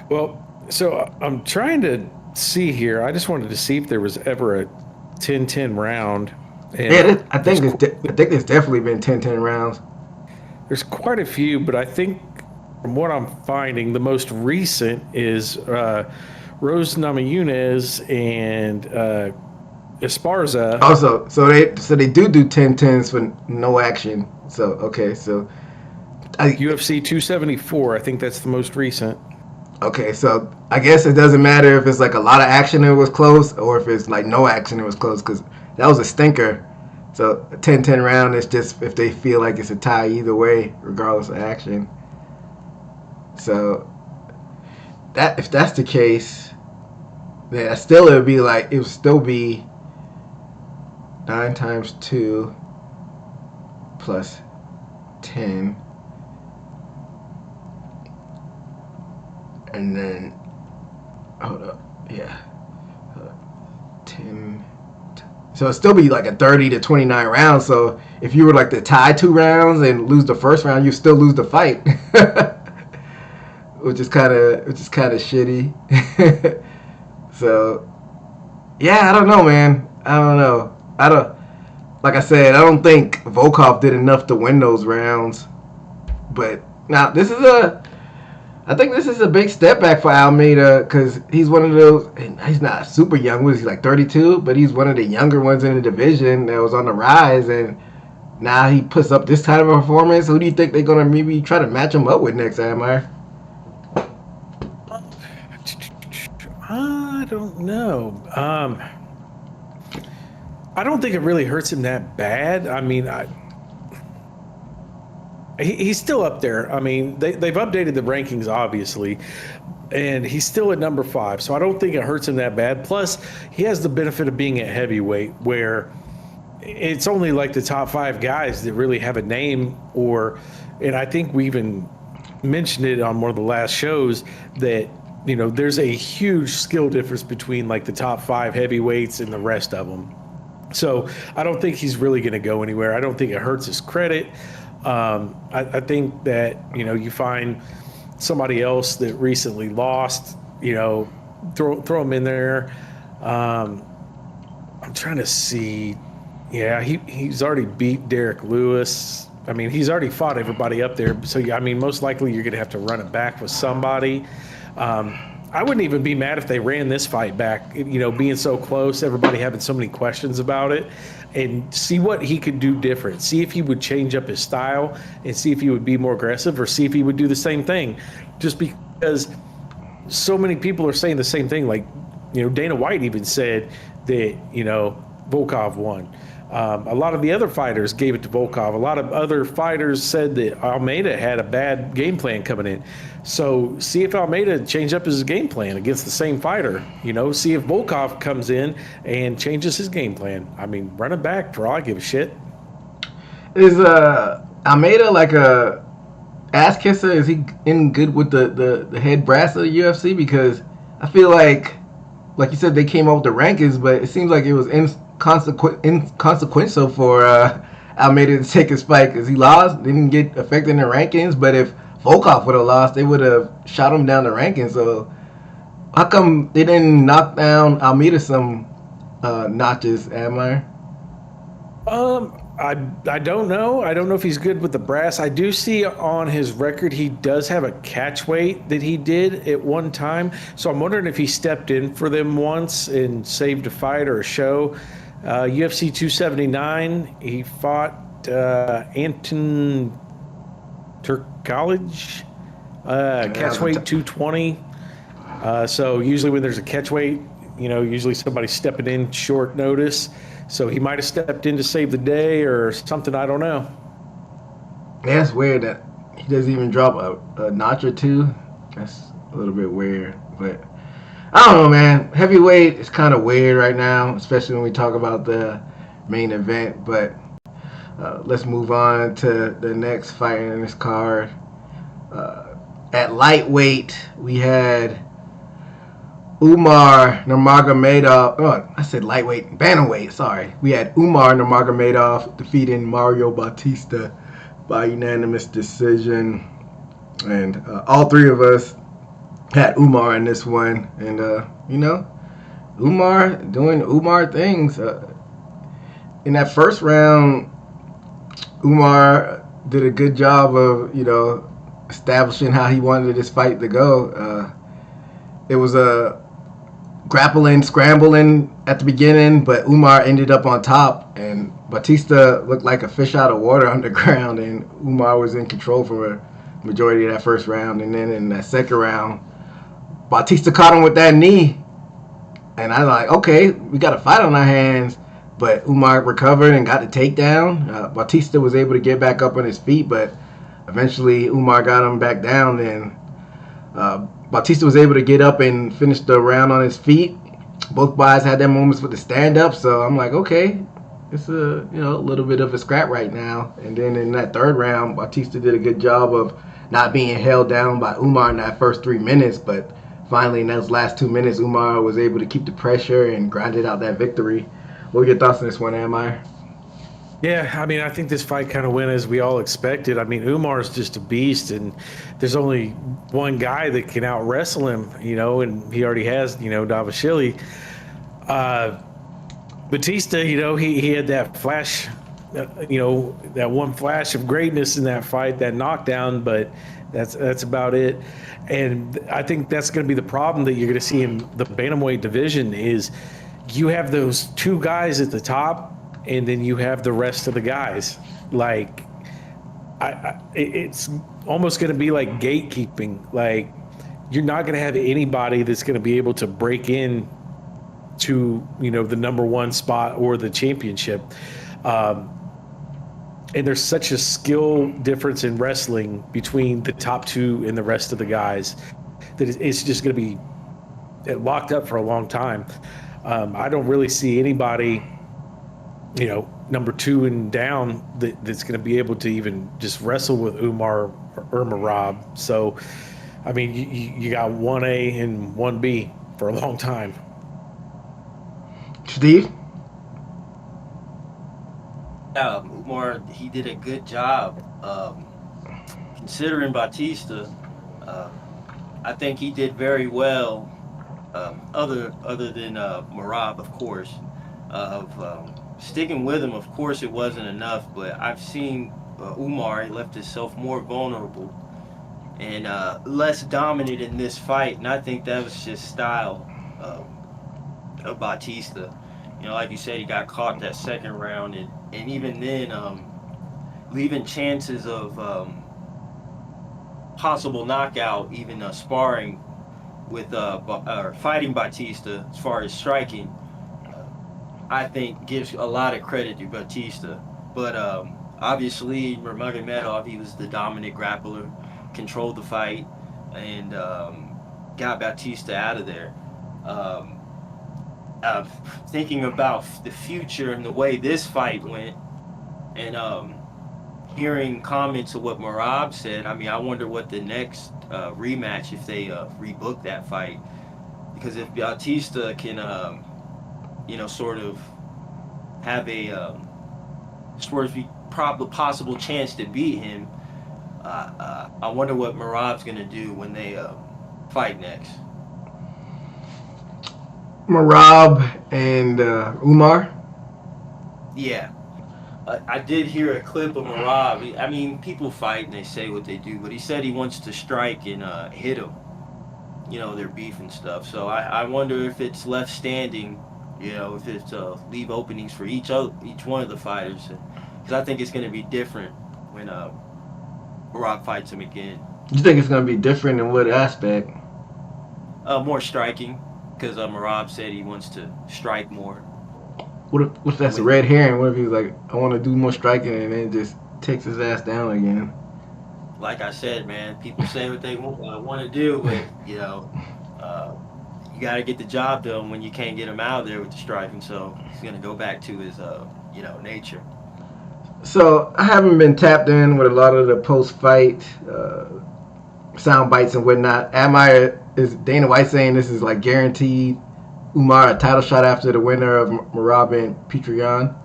Well, so I'm trying to see here. I just wanted to see if there was ever 10-10 round. And Yeah, I think it's definitely been 10-10 rounds. there's quite a few, but I think from what I'm finding, the most recent is Rose Namajunas and Esparza. Also, so they do 10-10s for no action. So okay, so UFC 274. I think that's the most recent. okay, so I guess it doesn't matter if it's like a lot of action and it was close, or if it's like no action and it was close, because that was a stinker. So a 10-10 round is just if they feel like it's a tie either way, regardless of action. So that if that's the case, then it would still be 9 times 2 plus 10. And then, hold up, yeah, 10. So it'd still be like a 30 to 29 rounds. So if you were like to tie 2 rounds and lose the first round, you still lose the fight, which is kind of shitty. So yeah, I don't know, man. I don't know. Like I said, I don't think Volkov did enough to win those rounds. But now I think this is a big step back for Almeida, because he's one of those, and he's not super young, what is he, like 32? But he's one of the younger ones in the division that was on the rise, and now he puts up this kind of a performance. Who do you think they're going to maybe try to match him up with next, Amir? I don't know. I don't think it really hurts him that bad. I mean, he's still up there. I mean, they've updated the rankings, obviously, and he's still at number 5. So I don't think it hurts him that bad. Plus, he has the benefit of being at heavyweight, where it's only like the top 5 guys that really have a name. And I think we even mentioned it on one of the last shows that, you know, there's a huge skill difference between like the top 5 heavyweights and the rest of them. So I don't think he's really going to go anywhere. I don't think it hurts his credit. I think that, you know, you find somebody else that recently lost, you know, throw him in there. I'm trying to see. Yeah, he's already beat Derek Lewis. I mean, he's already fought everybody up there. So, yeah, I mean, most likely you're going to have to run it back with somebody. I wouldn't even be mad if they ran this fight back, you know, being so close, everybody having so many questions about it, and see what he could do different. See if he would change up his style and see if he would be more aggressive, or see if he would do the same thing. Just because so many people are saying the same thing. Like, you know, Dana White even said that, you know, Volkov won. A lot of the other fighters gave it to Volkov. A lot of other fighters said that Almeida had a bad game plan coming in. So see if Almeida changed up his game plan against the same fighter. You know, see if Volkov comes in and changes his game plan. I mean, run it back, draw, I give a shit. Is Almeida like a ass kisser? Is he in good with the head brass of the UFC? Because I feel like you said, they came up with the rankings, but it seems like it was inconsequential for Almeida to take his fight, because he lost, didn't get affected in the rankings. But if Volkov would have lost, they would have shot him down the rankings. So how come they didn't knock down Almeida some notches, Amir? I don't know. I don't know if he's good with the brass. I do see on his record he does have a catch weight that he did at one time. So I'm wondering if he stepped in for them once and saved a fight or a show. UFC 279, he fought Anton Turkalj, catch weight 220. So usually when there's a catch weight, you know, usually somebody's stepping in short notice. So he might have stepped in to save the day or something. I don't know. Yeah, it's weird that he doesn't even drop a notch or two. That's a little bit weird. But I don't know, man. Heavyweight is kind of weird right now, especially when we talk about the main event. But let's move on to the next fight in this card. At lightweight, we had Umar Nurmagomedov. Oh, I said lightweight, bantamweight. Sorry, we had Umar Nurmagomedov defeating Mario Bautista by unanimous decision, and all 3 of us had Umar in this one. And you know, Umar doing Umar things. In that first round, Umar did a good job of, establishing how he wanted this fight to go. It was a grappling, scrambling at the beginning, but Umar ended up on top, and Batista looked like a fish out of water underground, and Umar was in control for a majority of that first round. And then in that second round, Batista caught him with that knee, and I was like, okay, we got a fight on our hands. But Umar recovered and got the takedown. Batista was able to get back up on his feet, but eventually Umar got him back down, and Batista was able to get up and finish the round on his feet. Both guys had their moments with the stand-up, so I'm like, okay, it's a little bit of a scrap right now. And then in that third round, Batista did a good job of not being held down by Umar in that first 3 minutes, but finally in those last 2 minutes, Umar was able to keep the pressure and grinded out that victory. What are your thoughts on this one, Amir? Yeah, I mean, I think this fight kind of went as we all expected. I mean, Umar's just a beast, and there's only one guy that can out wrestle him, and he already has, Davashili. Batista, he had that flash, that one flash of greatness in that fight, that knockdown, but that's about it. And I think that's going to be the problem that you're going to see in the bantamweight division is you have those two guys at the top, and then you have the rest of the guys. Like, it's almost going to be like gatekeeping. Like, you're not going to have anybody that's going to be able to break in to, the number one spot or the championship. And there's such a skill difference in wrestling between the top two and the rest of the guys that it's just going to be locked up for a long time. I don't really see anybody, number two and down that's going to be able to even just wrestle with Umar or Merab. So, I mean, you got 1A and 1B for a long time. Steve? Umar, he did a good job. Considering Batista, I think he did very well. Other than Merab, of course, sticking with him. Of course, it wasn't enough, but I've seen Umar. He left himself more vulnerable and less dominant in this fight, and I think that was just style of Batista. Like you said, he got caught that second round, and even then, leaving chances of possible knockout, even sparring with fighting Batista as far as striking, I think gives a lot of credit to Batista. But obviously, Nurmagomedov, he was the dominant grappler, controlled the fight, and got Batista out of there. Thinking about the future and the way this fight went, and hearing comments of what Merab said, I mean, I wonder what the next rematch, if they rebook that fight, because if Batista can, sort of have a possible chance to beat him, I wonder what Merab's gonna do when they fight next. Merab and Umar? Yeah. I did hear a clip of Merab. I mean, people fight and they say what they do, but he said he wants to strike and hit him. Their beef and stuff. So I wonder if it's left standing, if it's leave openings for each one of the fighters. Because I think it's going to be different when Merab fights him again. You think it's going to be different in what aspect? More striking, because Merab said he wants to strike more. What if that's a red herring? What if he's like, I want to do more striking, and then just takes his ass down again? Like I said, man, people say what they want to do, but you got to get the job done when you can't get him out of there with the striking. So he's gonna go back to his nature. So I haven't been tapped in with a lot of the post-fight sound bites and whatnot. Is Dana White saying this is like guaranteed Umar a title shot after the winner of Merab and Petrian?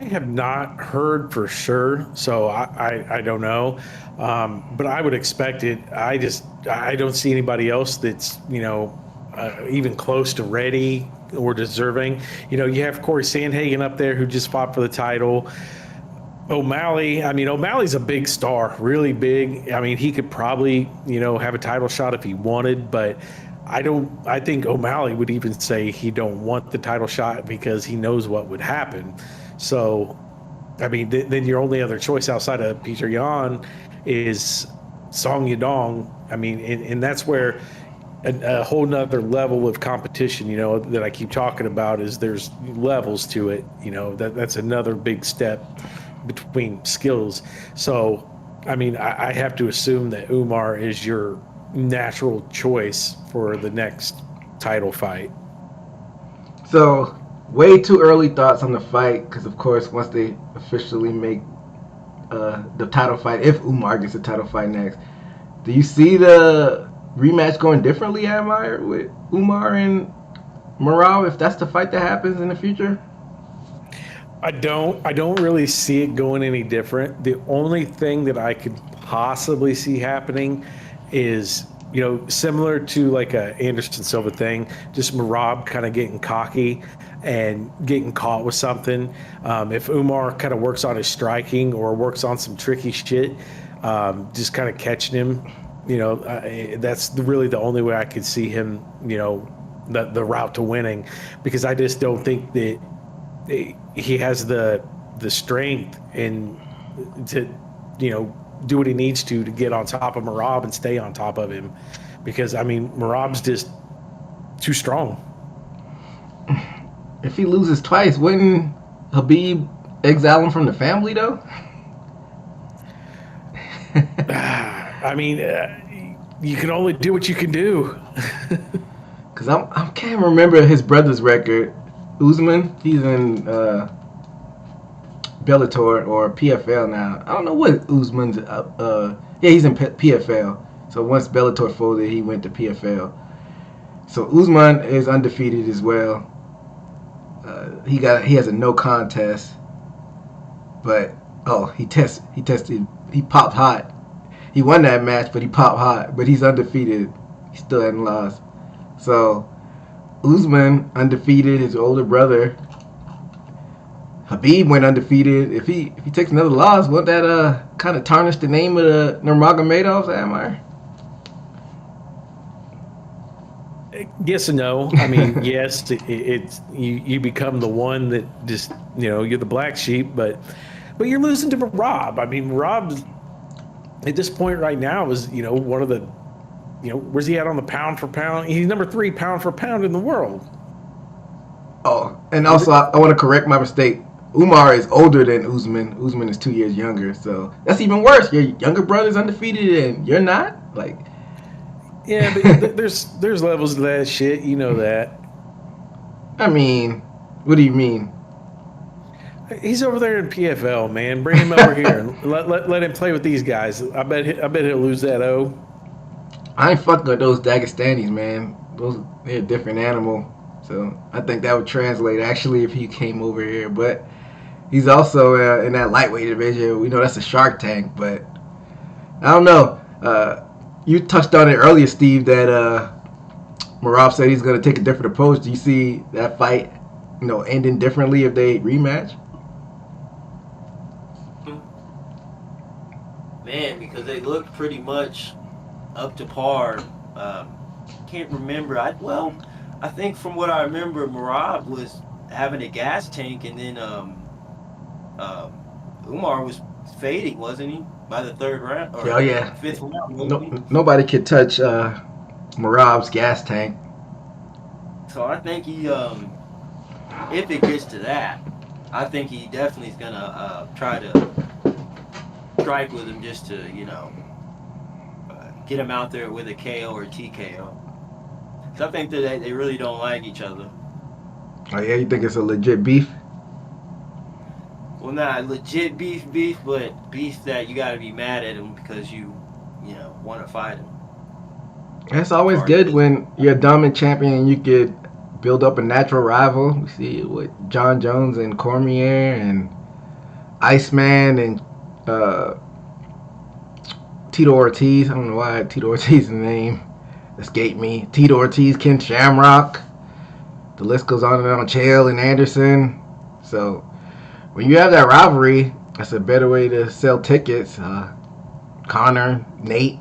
I have not heard for sure, so I don't know, but I would expect it. I don't see anybody else that's even close to ready or deserving. You know, you have Corey Sandhagen up there who just fought for the title. O'Malley's a big star, really big. I mean, he could probably, have a title shot if he wanted, but I think O'Malley would even say he don't want the title shot because he knows what would happen. So, I mean, then your only other choice outside of Peter Yan is Song Yadong. I mean, and that's where a whole nother level of competition, that I keep talking about is there's levels to it. That's another big step between skills. So, I mean, I have to assume that Umar is your natural choice for the next title fight. So, way too early thoughts on the fight, because of course, once they officially make the title fight, if Umar gets a title fight next, do you see the rematch going differently, Admire, with Umar and Merab, if that's the fight that happens in the future? I don't really see it going any different. The only thing that I could possibly see happening is, similar to like a Anderson Silva thing, just Merab kind of getting cocky and getting caught with something. If Umar kind of works on his striking or works on some tricky shit, just kind of catching him, that's really the only way I could see him, the route to winning, because I just don't think that he has the strength and to do what he needs to get on top of Merab and stay on top of him, because I mean Merab's just too strong. If he loses twice, wouldn't Habib exile him from the family though? I mean, you can only do what you can do. Because I can't remember his brother's record. Usman, he's in Bellator or PFL now. I don't know what Usman's. He's in PFL. So once Bellator folded, he went to PFL. So Usman is undefeated as well. He has a no contest, but he popped hot. He won that match, but he popped hot. But he's undefeated. He still hadn't lost. So Usman undefeated. His older brother Habib went undefeated. If he takes another loss, won't that kind of tarnish the name of the Nurmagomedovs, Admire? Yes and no. I mean, yes, it's you become the one that just you're the black sheep, but you're losing to Rob. I mean, Rob at this point right now is one of the where's he at on the pound for pound? He's number 3 pound for pound in the world. Oh, and also I want to correct my mistake. Umar is older than Usman. Usman is 2 years younger, so that's even worse. Your younger brother's undefeated and you're not. Like, yeah, but there's levels to that shit. You know that. I mean, what do you mean? He's over there in PFL, man. Bring him over here and let him play with these guys. I bet he'll lose that O. I ain't fucking with those Dagestanis, man. They're a different animal. So I think that would translate actually if he came over here. But he's also in that lightweight division. We know that's a Shark Tank, but I don't know. You touched on it earlier, Steve, that Merab said he's going to take a different approach. Do you see that fight, ending differently if they rematch? Man, because they looked pretty much up to par. Can't remember. I think from what I remember, Merab was having a gas tank, and then Umar was fading, wasn't he? By the third round or fifth round. Nobody could touch Merab's gas tank. So I think he, if it gets to that, I think he definitely is gonna try to strike with him just to get him out there with a KO or TKO. So I think that they really don't like each other. Oh yeah, you think it's a legit beef? Well, not legit beef, but beef that you got to be mad at him because you want to fight him. It's always good when you're a dominant champion and you could build up a natural rival. We see it with John Jones and Cormier and Iceman and Tito Ortiz. I don't know why Tito Ortiz is the name. escape me. Tito Ortiz, Ken Shamrock. The list goes on and on. Chael and Anderson. So when you have that rivalry, that's a better way to sell tickets. Connor, Nate,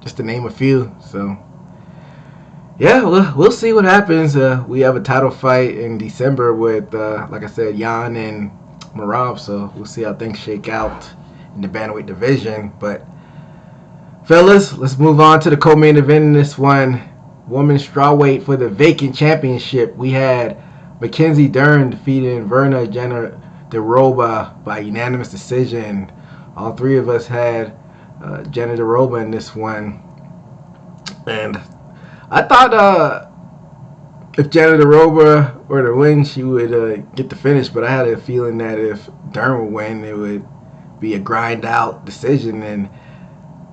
just to name a few. So yeah, we'll see what happens. We have a title fight in December with, like I said, Jan and Marab. So we'll see how things shake out in the bantamweight division. But fellas, let's move on to the co-main event in this one. Women's strawweight for the vacant championship. We had Mackenzie Dern defeating Verna Jandiroba by unanimous decision. All three of us had Jandiroba in this one. And I thought if Jandiroba were to win, she would get the finish. But I had a feeling that if Dern would win, it would be a grind-out decision. And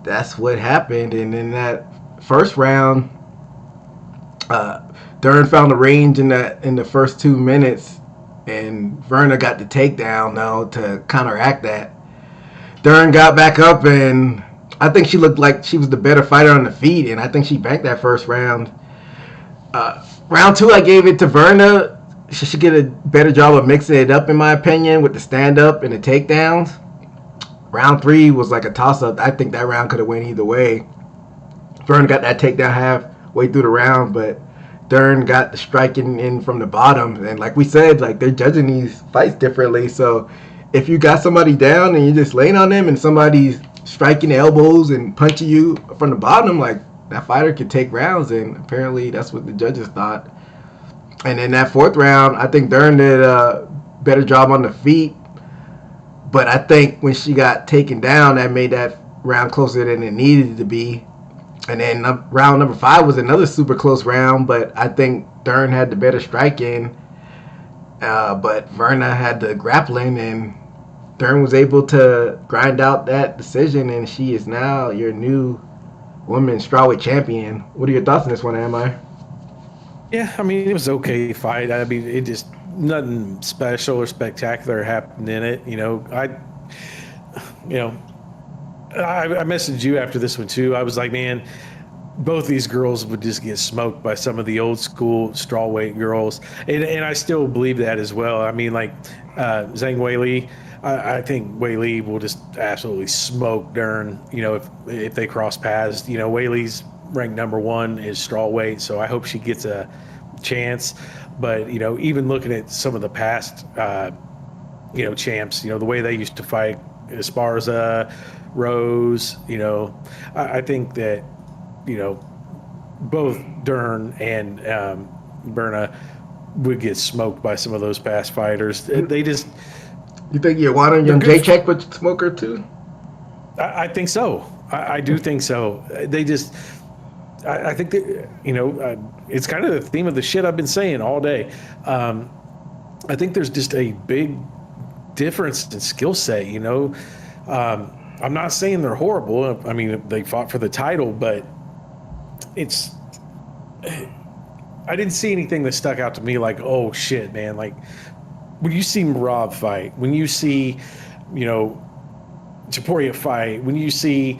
that's what happened. And in that first round, Dern found the range in the first 2 minutes, and Verna got the takedown though to counteract that. Dern got back up, and I think she looked like she was the better fighter on the feet, and I think she banked that first round. Round 2, I gave it to Verna. She should get a better job of mixing it up, in my opinion, with the stand-up and the takedowns. Round 3 was like a toss-up. I think that round could have went either way. Verna got that takedown halfway through the round, but Dern got the striking in from the bottom. And like we said, like, they're judging these fights differently. So if you got somebody down and you're just laying on them and somebody's striking elbows and punching you from the bottom, like, that fighter could take rounds, and apparently that's what the judges thought. And in that fourth round, I think Dern did a better job on the feet, but I think when she got taken down, that made that round closer than it needed to be. And then round number 5 was another super close round, but I think Dern had the better striking, but Verna had the grappling, and Dern was able to grind out that decision, and she is now your new women's strawweight champion. What are your thoughts on this one, Amai? Yeah, I mean, it was an okay fight. I mean, it just, nothing special or spectacular happened in it. I messaged you after this one too. I was like, man, both these girls would just get smoked by some of the old school strawweight girls, and I still believe that as well. I mean, like Zhang Weili, I think Weili will just absolutely smoke Dern. If they cross paths. Weili's ranked number 1 is strawweight, so I hope she gets a chance. But even looking at some of the past, champs, the way they used to fight, Esparza, Rose, I think that, both Dern and Berna would get smoked by some of those past fighters. They just. You think Joanna and Jacek would smoke her too? I think so. I do think so. They just. I think that, it's kind of the theme of the shit I've been saying all day. I think there's just a big difference in skill set. I'm not saying they're horrible. I mean, they fought for the title, but I didn't see anything that stuck out to me like, oh shit, man. Like, when you see Marab fight, when you see, Topuria fight, when you see,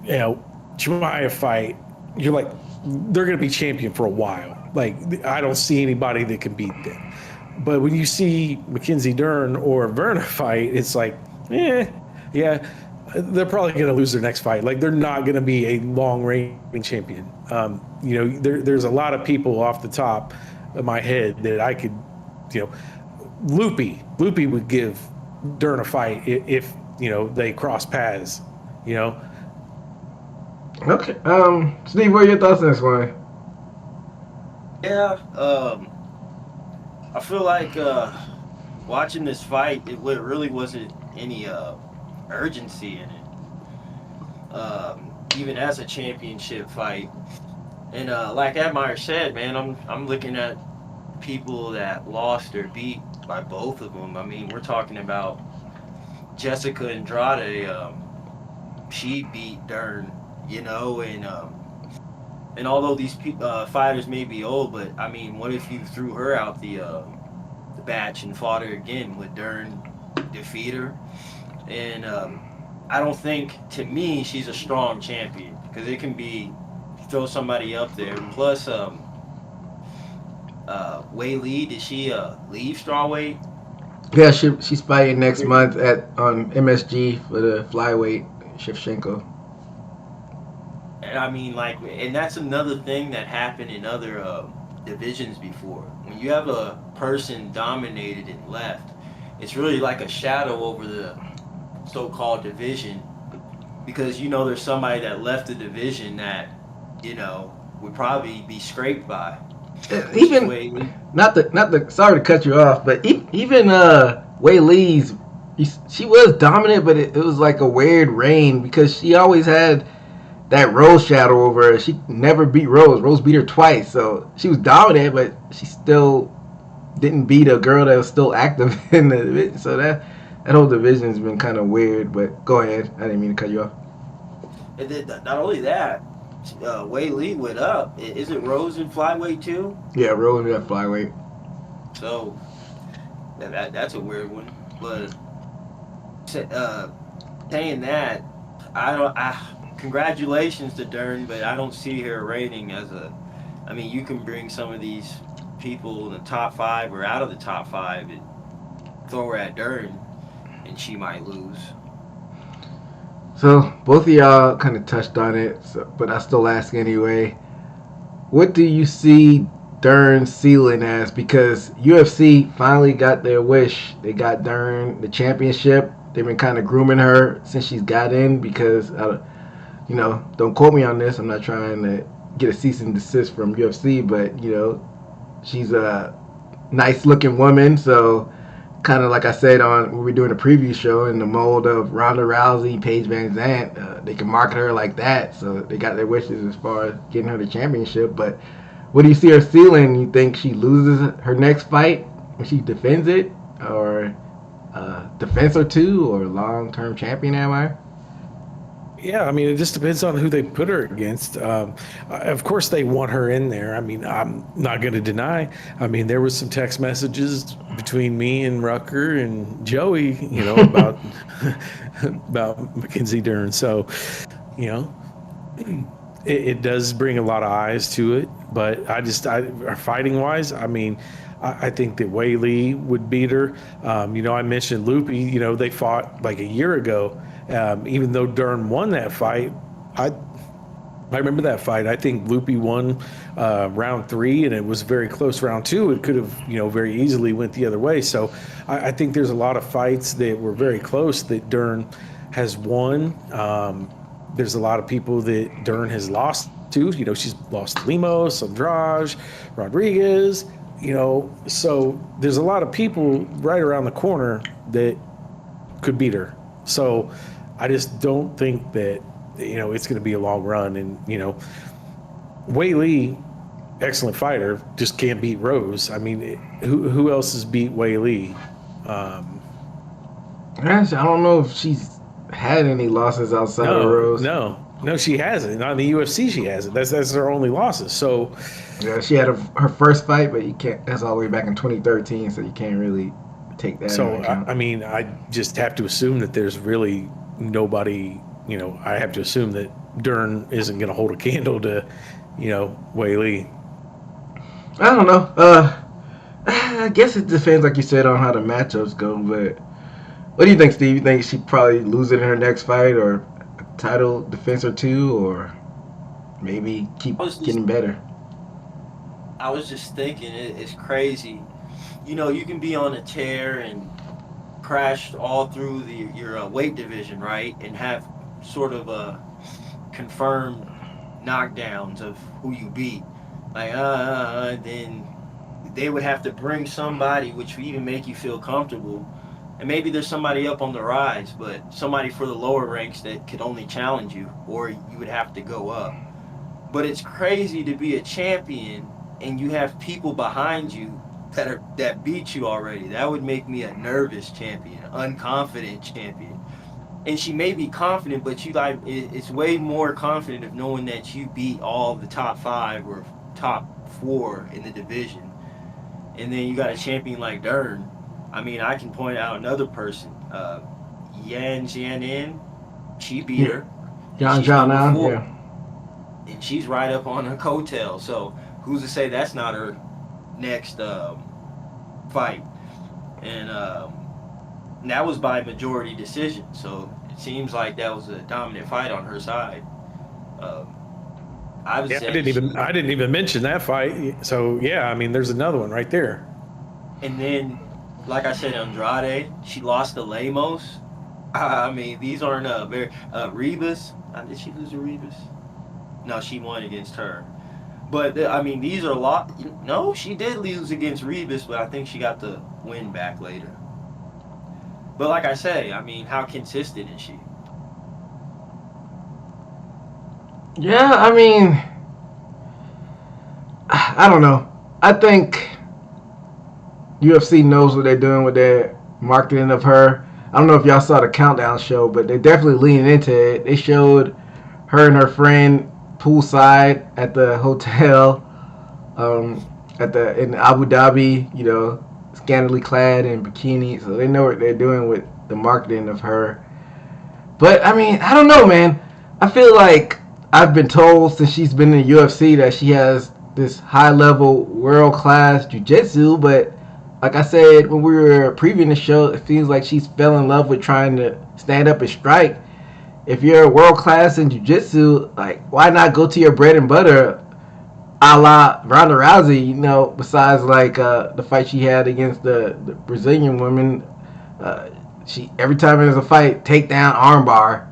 Chimaev fight, you're like, they're going to be champion for a while. Like, I don't see anybody that can beat them. But when you see Mackenzie Dern or Verna fight, it's like, yeah, they're probably going to lose their next fight. Like, they're not going to be a long-reigning champion. There's a lot of people off the top of my head that I could, Loopy would give Dern a fight if they cross paths, Okay. Steve, what are your thoughts on this one? Yeah, I feel like watching this fight, it really wasn't any urgency in it, even as a championship fight. And like Admire said, man, I'm looking at people that lost or beat by both of them. I mean, we're talking about Jessica Andrade. She beat Dern, and although these fighters may be old, but I mean, what if you threw her out the batch and fought her again? Would Dern defeat her? And I don't think, to me, she's a strong champion, because it can be throw somebody up there. Plus, Wei Lee, did she leave strawweight? Yeah, she's fighting next month on MSG for the flyweight Shevchenko. And I mean, like, and that's another thing that happened in other divisions before. When you have a person dominated and left, it's really like a shadow over the so-called division, because you know there's somebody that left the division that would probably be scraped by. Even not the sorry to cut you off, but even Wei Lee's, she was dominant, but it was like a weird reign because she always had that Rose shadow over her. She never beat Rose. Rose beat her twice, so she was dominant, but she still didn't beat a girl that was still active in the division. So that whole division's been kind of weird. But go ahead. I didn't mean to cut you off. And then not only that, Wei Lee went up. Is it Rose in flyweight too? Yeah, Rose in that flyweight. So that's a weird one. But saying that, congratulations to Dern, but I don't see her rating as a. I mean, you can bring some of these people in the top 5 or out of the top 5 and throw her at Dern, and she might lose. So both of y'all kind of touched on it, but I still ask anyway. What do you see Dern's ceiling as? Because UFC finally got their wish. They got Dern the championship. They've been kind of grooming her since she's got in because, don't quote me on this. I'm not trying to get a cease and desist from UFC, but, she's a nice-looking woman, so kind of like I said when we were doing a preview show, in the mold of Ronda Rousey, Paige Van Zandt, they can market her like that, so they got their wishes as far as getting her the championship. But what do you see her ceiling? You think she loses her next fight when she defends it, or defense or two, or long-term champion, am I? Yeah, I mean, it just depends on who they put her against. Of course, they want her in there. I mean, I'm not going to deny. I mean, there was some text messages between me and Rucker and Joey, about Mackenzie Dern. So, it does bring a lot of eyes to it. But fighting wise, I mean, I think that Wei Lee would beat her. I mentioned Loopy. They fought like a year ago. Even though Dern won that fight, I remember that fight. I think Loopy won round 3, and it was very close round 2. It could have, very easily went the other way. So I think there's a lot of fights that were very close that Dern has won. There's a lot of people that Dern has lost to. She's lost to Lemos, Andrade, Rodriguez. So there's a lot of people right around the corner that could beat her. So I just don't think that, it's going to be a long run. And, Wei Lee, excellent fighter, just can't beat Rose. I mean, who else has beat Wei Lee? Actually, I don't know if she's had any losses outside of Rose. No, she hasn't. Not in the UFC, she hasn't. That's her only losses. So, yeah, she had her first fight, but you can't. That's all the way back in 2013, so you can't really take that. So I mean, I just have to assume that there's really nobody. I have to assume that Dern isn't going to hold a candle to, Wei Lee. I don't know. I guess it depends, like you said, on how the matchups go. But what do you think, Steve? You think she probably lose it in her next fight, or a title defense or two, or maybe keep getting better? I was just thinking, it's crazy. You can be on a tear and crash all through your weight division, right? And have sort of a confirmed knockdowns of who you beat. Like, then they would have to bring somebody which would even make you feel comfortable. And maybe there's somebody up on the rise, but somebody for the lower ranks that could only challenge you, or you would have to go up. But it's crazy to be a champion and you have people behind you that beat you already. That would make me a nervous champion, unconfident champion. And she may be confident, but it's way more confident of knowing that you beat all the top 5 or top 4 in the division. And then you got a champion like Dern. I mean, I can point out another person, Yan Jianin. She beat her. Yan Jianin, yeah. and she's right up on her coattail. So who's to say that's not her next fight? And that was by majority decision. So it seems like that was a dominant fight on her side. I didn't even mention that fight. So yeah, I mean, there's another one right there. And then, like I said, Andrade, she lost to Lemos. I mean, these aren't very Ribas. Did she lose to Ribas? No, she won against her. But I mean, these are a lot. No, she did lose against Ribas, but I think she got the win back later. But like I say, I mean, how consistent is she? Yeah, I mean, I don't know. I think UFC knows what they're doing with their marketing of her. I don't know if y'all saw the countdown show, but they're definitely leaning into it. They showed her and her friend poolside at the hotel, in Abu Dhabi. You know, scantily clad in bikini, so they know what they're doing with the marketing of her. But I mean, I don't know, man. I feel like I've been told since she's been in the UFC that she has this high-level, world-class jiu-jitsu, but like I said when we were previewing the show, it seems like she's fell in love with trying to stand up and strike. If you're world-class in jiu-jitsu, like, why not go to your bread and butter, a la Ronda Rousey, you know, besides, like, the fight she had against the Brazilian woman. She every time there's a fight, takedown, armbar.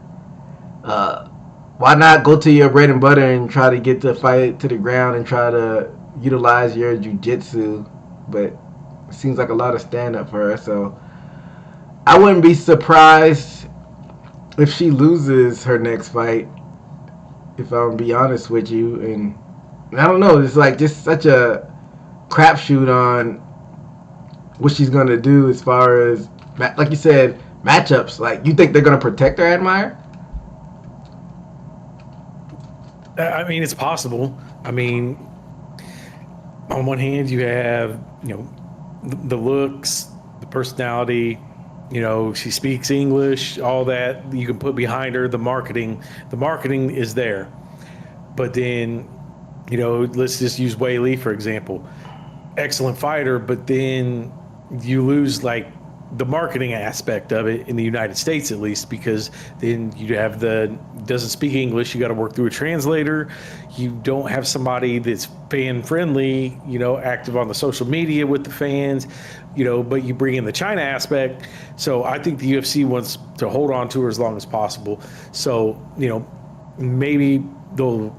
Why not go to your bread and butter and try to get the fight to the ground and try to utilize your jiu-jitsu? But it seems like a lot of stand-up for her, so I wouldn't be surprised if she loses her next fight, if I'm gonna be honest with you. And I don't know, it's like just such a crapshoot on what she's gonna do as far as, like you said, matchups. Like, you think they're gonna protect her, Admire? I mean, it's possible. I mean, on one hand, you have, you know, the looks, the personality, you know, she speaks English, all that you can put behind her. The marketing is there. But then, you know, let's just use Wei Li, for example. Excellent fighter, but then you lose, like, the marketing aspect of it in the United States, at least, because then you have doesn't speak English. You got to work through a translator. You don't have somebody that's fan friendly, you know, active on the social media with the fans, you know, but you bring in the China aspect. So I think the UFC wants to hold on to her as long as possible. So, you know, maybe they'll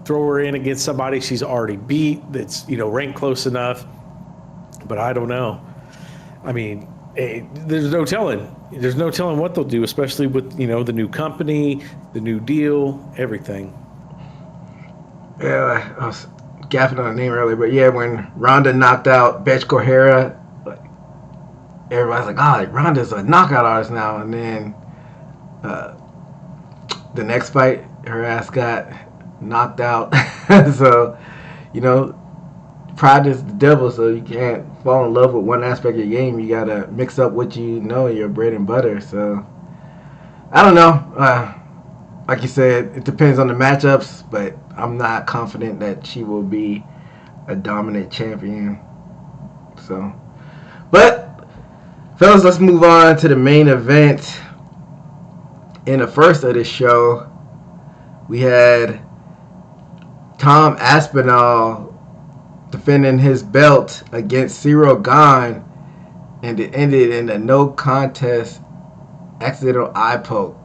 throw her in against somebody she's already beat that's, you know, ranked close enough, but I don't know. I mean, there's no telling. There's no telling what they'll do, especially with, you know, the new company, the new deal, everything. Yeah, I was gaffing on the name earlier, but yeah, when Ronda knocked out Betch Correia, like, everybody's like, oh, Ronda's a knockout artist now. And then the next fight, her ass got knocked out. So, you know, pride is the devil, so you can't fall in love with one aspect of your game. You gotta mix up what you know, your bread and butter. So I don't know. Like you said, it depends on the matchups, but I'm not confident that she will be a dominant champion. So, but fellas, let's move on to the main event. In the first of this show, we had Tom Aspinall defending his belt against Cyril Gane, and it ended in a no contest accidental eye poke.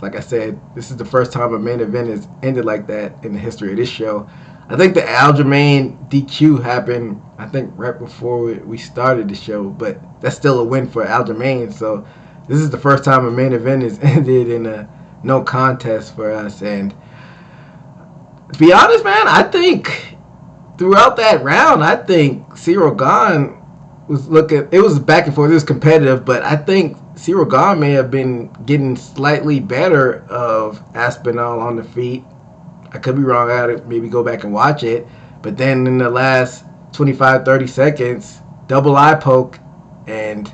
Like I said, this is the first time a main event has ended like that in the history of this show. I think the Aljamain DQ happened, I think, right before we started the show, but that's still a win for Aljamain. So this is the first time a main event has ended in a no contest for us. And to be honest, man, I think throughout that round, I think Cyril Gane was looking, it was back and forth, it was competitive, but I think Cyril Gane may have been getting slightly better of Aspinall on the feet. I could be wrong. I gotta maybe go back and watch it. But then in the last 25, 30 seconds, double eye poke, and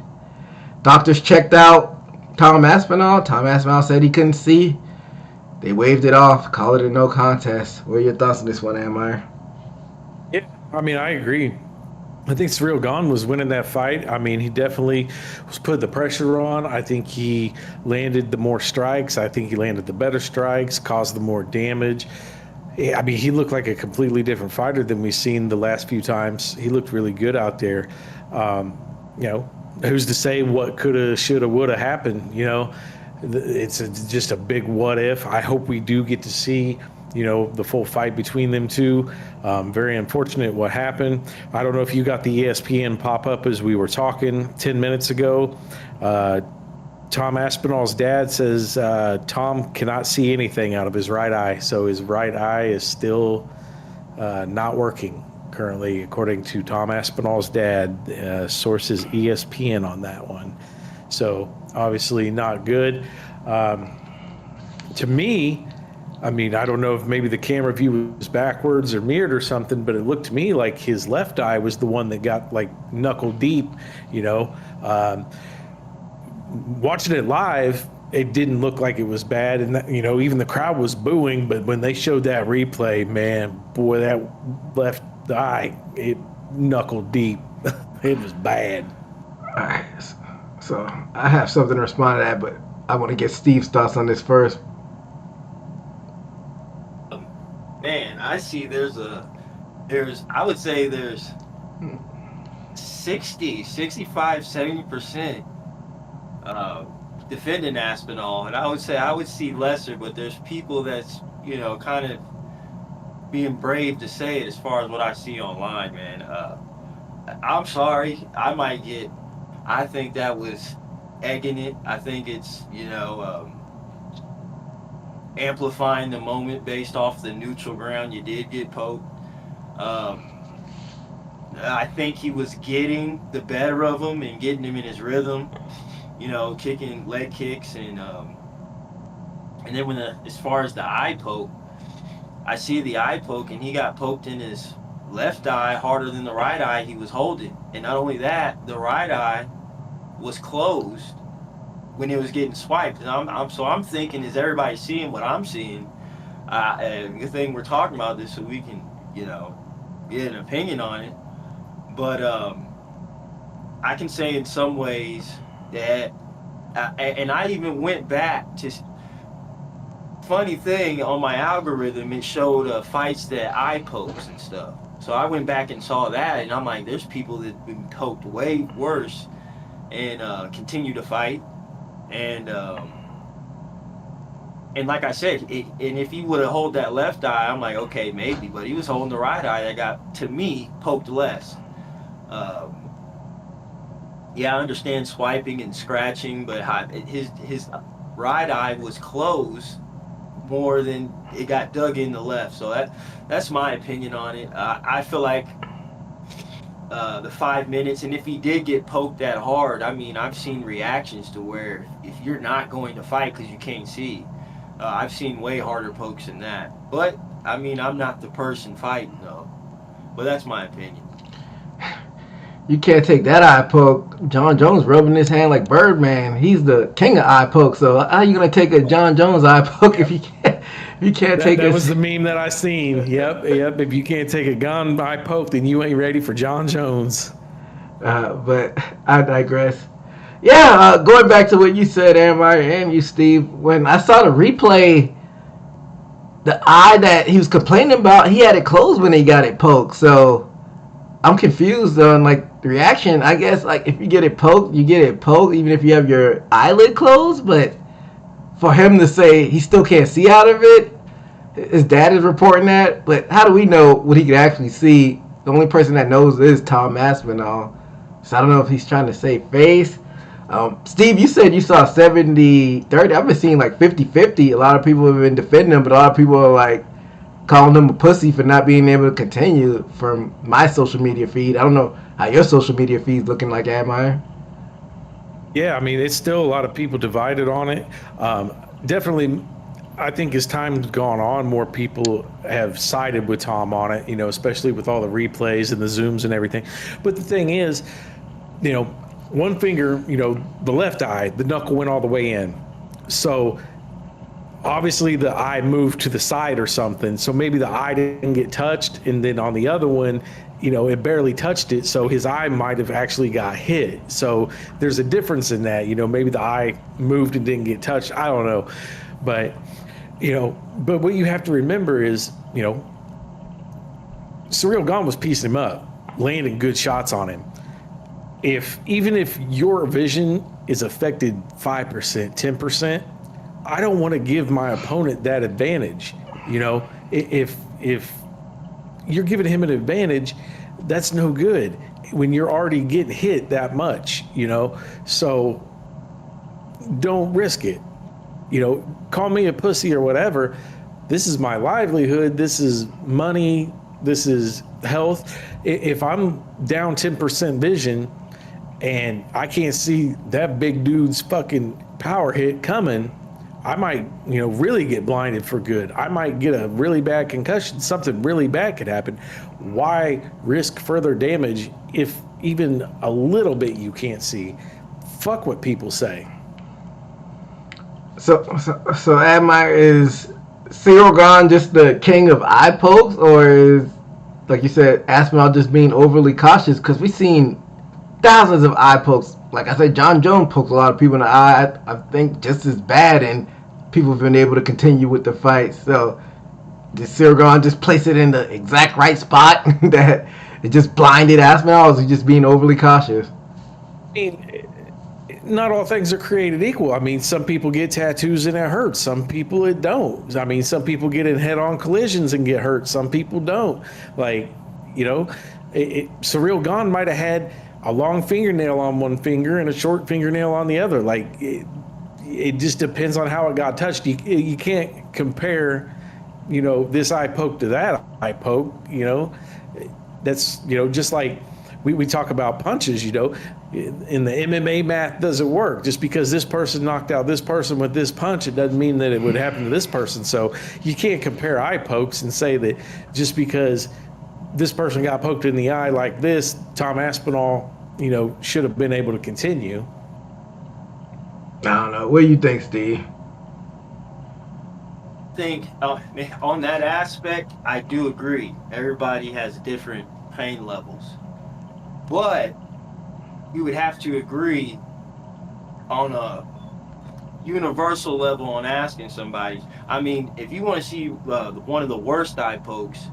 doctors checked out Tom Aspinall. Tom Aspinall said he couldn't see. they waved it off, call it a no contest. What are your thoughts on this one, Amir? Yeah, I mean, I agree. I think Cyril Gahn was winning that fight. I mean, he definitely was putting the pressure on. I think he landed the more strikes. I think he landed the better strikes, caused the more damage. Yeah, I mean, he looked like a completely different fighter than we've seen the last few times. He looked really good out there. You know, who's to say what coulda, shoulda, woulda happened? You know, it's just a big what if. I hope we do get to see, you know, the full fight between them two. Very unfortunate what happened. I don't know if you got the ESPN pop-up as we were talking 10 minutes ago. Tom Aspinall's dad says Tom cannot see anything out of his right eye, so his right eye is still not working currently, according to Tom Aspinall's dad. Sources ESPN on that one. So obviously not good. To me, I mean, I don't know if maybe the camera view was backwards or mirrored or something, but it looked to me like his left eye was the one that got like knuckle deep, you know. Watching it live, it didn't look like it was bad, and that, you know, even the crowd was booing. But when they showed that replay, man, boy, that left eye, it knuckled deep. It was bad. All right, so I have something to respond to that, but I want to get Steve's thoughts on this first. Man, I see I would say there's 60, 65, 70% defending Aspinall, and I would see lesser, but there's people that's, you know, kind of being brave to say it as far as what I see online, man. I'm sorry, I think that was egging it. I think it's, you know, amplifying the moment based off the neutral ground. You did get poked. I think he was getting the better of him and getting him in his rhythm, you know, kicking leg kicks, and then as far as the eye poke, I see the eye poke, and he got poked in his left eye harder than the right eye he was holding. And not only that, the right eye was closed when it was getting swiped. And I'm thinking, is everybody seeing what I'm seeing? And the thing we're talking about this so we can, you know, get an opinion on it. But I can say in some ways that, and I even went back to, funny thing, on my algorithm, it showed fights that eye pokes and stuff. So I went back and saw that, and I'm like, there's people that have been poked way worse and continue to fight. And like I said, and if he would have held that left eye, I'm like, okay, maybe. But he was holding the right eye that got, to me, poked less. Yeah, I understand swiping and scratching, but his right eye was closed more than it got dug in the left. So that's my opinion on it. I feel like the 5 minutes, and if he did get poked that hard, I mean, I've seen reactions to where if you're not going to fight because you can't see, I've seen way harder pokes than that. But, I mean, I'm not the person fighting, though. But that's my opinion. You can't take that eye poke. John Jones rubbing his hand like Birdman. He's the king of eye poke. So how are you gonna take a John Jones eye poke if you can't? If you can't take that was the meme that I seen. Yep. If you can't take a gun eye poke, then you ain't ready for John Jones. But I digress. Yeah, going back to what you said, Amir, and you, Steve. When I saw the replay, the eye that he was complaining about, he had it closed when he got it poked. So I'm confused on like the reaction. I guess like if you get it poked, you get it poked, even if you have your eyelid closed. But for him to say he still can't see out of it, his dad is reporting that. But how do we know what he could actually see? The only person that knows is Tom Aspinall. So I don't know if he's trying to save face. Steve, you said you saw 70-30. I've been seeing like 50-50. A lot of people have been defending him, but a lot of people are like calling him a pussy for not being able to continue from my social media feed. I don't know how your social media feed's looking like, Amir. Yeah, I mean, it's still a lot of people divided on it. Definitely, I think as time's gone on, more people have sided with Tom on it, you know, especially with all the replays and the Zooms and everything. But the thing is, you know, one finger, you know, the left eye, the knuckle went all the way in. So obviously the eye moved to the side or something. So maybe the eye didn't get touched. And then on the other one, it barely touched it. So his eye might have actually got hit. So there's a difference in that. Maybe the eye moved and didn't get touched. I don't know. But, but what you have to remember is, Ciryl Gane was piecing him up, landing good shots on him. Even if your vision is affected 5%, 10%, I don't want to give my opponent that advantage. If you're giving him an advantage, that's no good when you're already getting hit that much, so don't risk it. Call me a pussy or whatever. This is my livelihood. This is money. This is health. If I'm down 10% vision and I can't see that big dude's fucking power hit coming, I might, really get blinded for good. I might get a really bad concussion. Something really bad could happen. Why risk further damage if even a little bit you can't see? Fuck what people say. So Admire, is Ciryl Gane just the king of eye pokes, or is, like you said, Aspinall just being overly cautious? Because we've seen thousands of eye pokes. Like I said, John Jones poked a lot of people in the eye, I think just as bad, and people have been able to continue with the fight. So did Ciryl Gane just place it in the exact right spot that it just blinded Aspinall, or is he just being overly cautious? I mean, not all things are created equal. I mean, some people get tattoos and it hurts. Some people it don't. I mean, some people get in head-on collisions and get hurt. Some people don't. Like, Ciryl Gane might have had a long fingernail on one finger and a short fingernail on the other. Like, it just depends on how it got touched. You can't compare, this eye poke to that eye poke. That's, just like we talk about punches, in the MMA math doesn't work. Just because this person knocked out this person with this punch, it doesn't mean that it would happen to this person. So you can't compare eye pokes and say that just because this person got poked in the eye like this, Tom Aspinall, should have been able to continue. I don't know. What do you think, Steve? I think on that aspect, I do agree. Everybody has different pain levels. But you would have to agree on a universal level on asking somebody. I mean, if you want to see one of the worst eye pokes,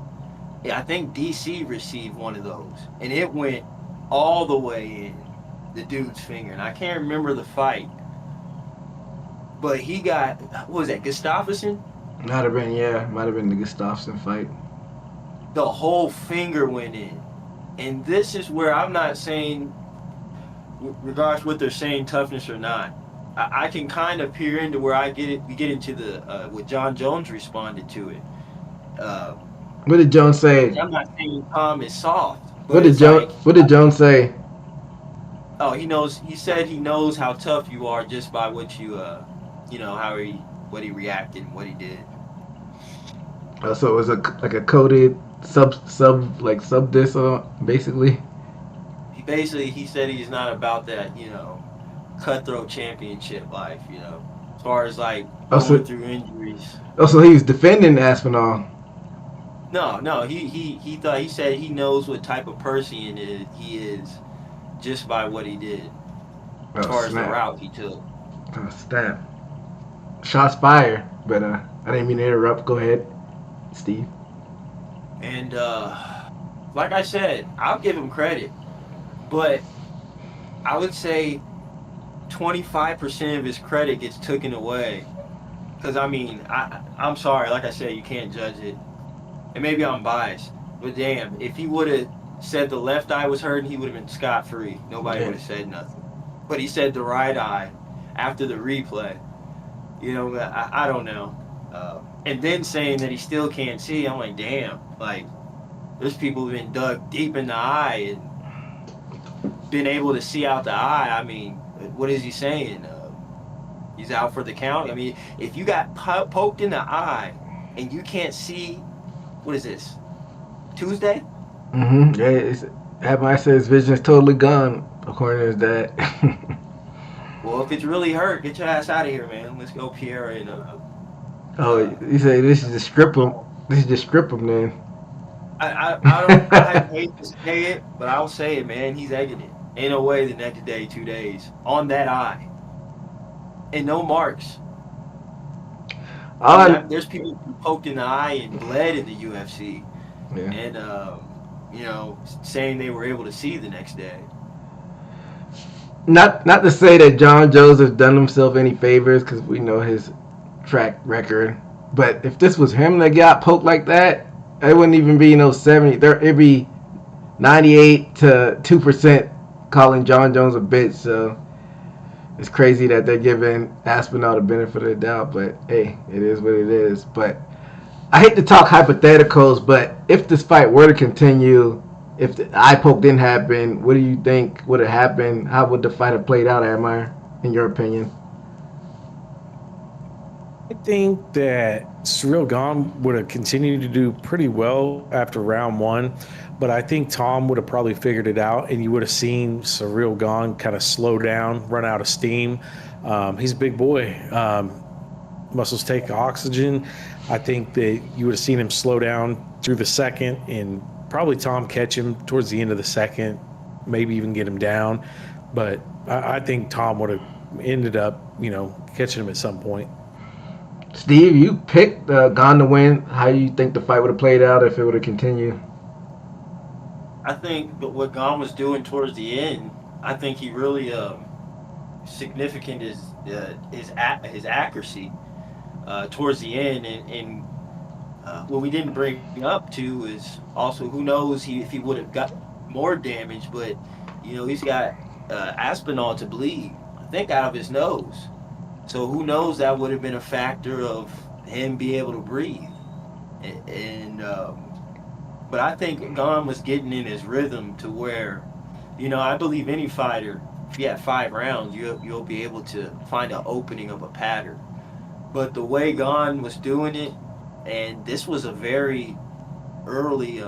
I think DC received one of those, and it went all the way in the dude's finger. And I can't remember the fight, but he got, what was that, Gustafsson? Might have been the Gustafsson fight. The whole finger went in. And this is where I'm not saying, regardless what they're saying, toughness or not, I can kind of peer into where we get into the what John Jones responded to it. What did Jones say? I'm not saying Tom is soft. What did Jones say? Oh, he knows. He said he knows how tough you are just by what you, what he reacted and what he did. So it was like a coded sub diss, basically. He said he's not about that, cutthroat championship life, as far as like going through injuries. Oh, so he was defending Aspinall. No, he said he knows what type of person he is just by what he did, as far as the route he took. Oh, snap. Shots fired, but I didn't mean to interrupt. Go ahead, Steve. And like I said, I'll give him credit, but I would say 25% of his credit gets taken away. Because, I mean, I'm sorry, like I said, you can't judge it. And maybe I'm biased, but damn, if he would have said the left eye was hurting, he would have been scot-free. Nobody would have said nothing. But he said the right eye after the replay. I don't know. And then saying that he still can't see, I'm like, damn. Like, there's people who've been dug deep in the eye and been able to see out the eye. I mean, what is he saying? He's out for the count? I mean, if you got poked in the eye and you can't see, what is this, Tuesday? Mm-hmm. Yeah, Admire says his vision is totally gone, according to his dad. Well, if it's really hurt, get your ass out of here, man. Let's go, Pierre. And Oh, you say this is just strip him. This is just strip him then. I hate to say it, but I'll say it, man. He's egging it. Ain't no way the next day, 2 days on that eye, and no marks. All There's people who poked in the eye and bled in the UFC, yeah. and saying they were able to see the next day. Not to say that John Jones has done himself any favors because we know his track record. But if this was him that got poked like that, it wouldn't even be 70. It'd be 98 to 2% calling John Jones a bitch. So it's crazy that they're giving Aspinall the benefit of the doubt. But hey, it is what it is. But I hate to talk hypotheticals, but if this fight were to continue, if the eye poke didn't happen, what do you think would have happened? How would the fight have played out, Admire, in your opinion? I think that Cyril Gane would have continued to do pretty well after round one, but I think Tom would have probably figured it out, and you would have seen Cyril Gane kind of slow down, run out of steam. He's a big boy. Muscles take oxygen. I think that you would have seen him slow down through the second, and probably Tom catch him towards the end of the second, maybe even get him down. But I think Tom would have ended up, catching him at some point. Steve, you picked Gane to win. How do you think the fight would have played out if it would have continued? I think what Gane was doing towards the end, I think he really significant is his accuracy towards the end, and what we didn't bring up too is also who knows if he would have got more damage, but he's got Aspinall to bleed, I think, out of his nose. So who knows, that would have been a factor of him being able to breathe. But I think Gane was getting in his rhythm to where, I believe any fighter, if you have 5 rounds, you'll be able to find an opening of a pattern. But the way Gane was doing it, and this was a very early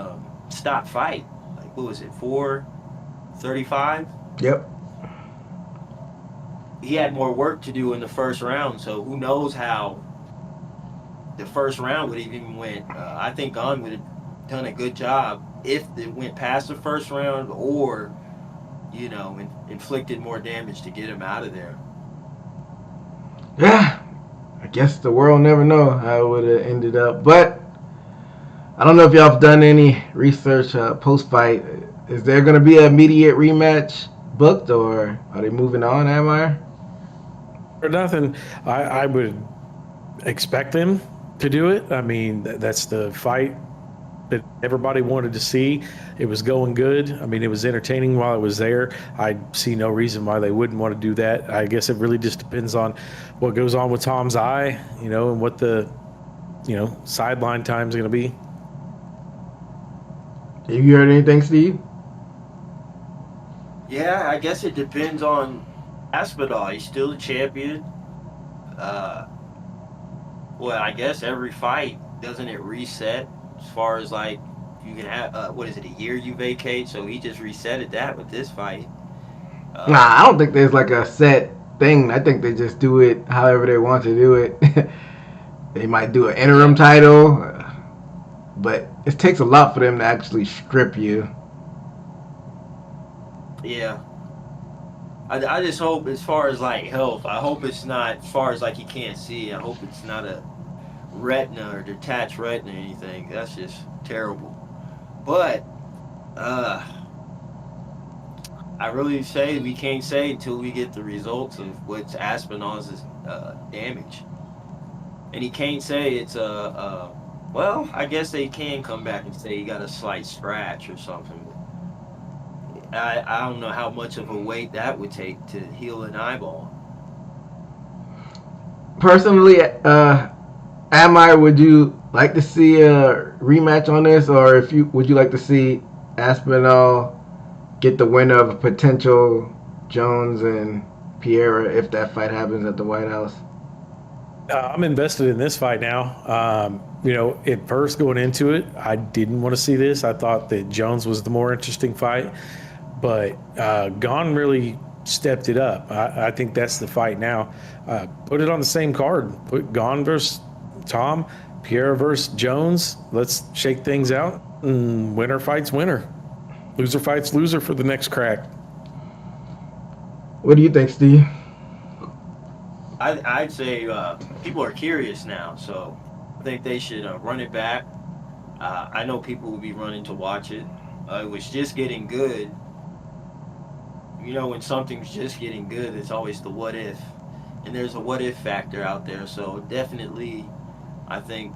stop fight. Like, what was it, 4:35? Yep. He had more work to do in the first round, so who knows how the first round would have even went. I think Gane would have done a good job if it went past the first round, or inflicted more damage to get him out of there. Yeah, I guess the world never know how it would have ended up. But I don't know if y'all have done any research post-fight. Is there going to be an immediate rematch booked, or are they moving on, Admire? Or nothing. I would expect them to do it. I mean, that's the fight that everybody wanted to see. It was going good. I mean, it was entertaining while it was there. I see no reason why they wouldn't want to do that. I guess it really just depends on what goes on with Tom's eye, and what the, sideline time is going to be. Have you heard anything, Steve? Yeah, I guess it depends on Aspinall. He's still the champion. Well, I guess every fight, doesn't it reset? As far as like, you can have, a year you vacate? So he just resetted that with this fight. Nah, I don't think there's like a set thing. I think they just do it however they want to do it. They might do an interim title, but it takes a lot for them to actually strip you. Yeah. I just hope, as far as like health, I hope it's not, as far as like he can't see, I hope it's not a retina or detached retina or anything. That's just terrible. But I really say we can't say until we get the results of what's Aspinall's damage. And he can't say it's well, I guess they can come back and say he got a slight scratch or something. I don't know how much of a weight that would take to heal an eyeball. Personally, Admire, would you like to see a rematch on this, or would you like to see Aspinall get the winner of a potential Jones and Pereira if that fight happens at the White House? I'm invested in this fight now. At first going into it, I didn't want to see this. I thought that Jones was the more interesting fight, but Gane really stepped it up. I think that's the fight now. Put it on the same card. Put Gane versus Tom, Pierre versus Jones. Let's shake things out, and winner fights winner. Loser fights loser for the next crack. What do you think, Steve? I'd say people are curious now, so I think they should run it back. I know people will be running to watch it. It was just getting good. You know, when something's just getting good, it's always the what if. And there's a what if factor out there, so definitely I think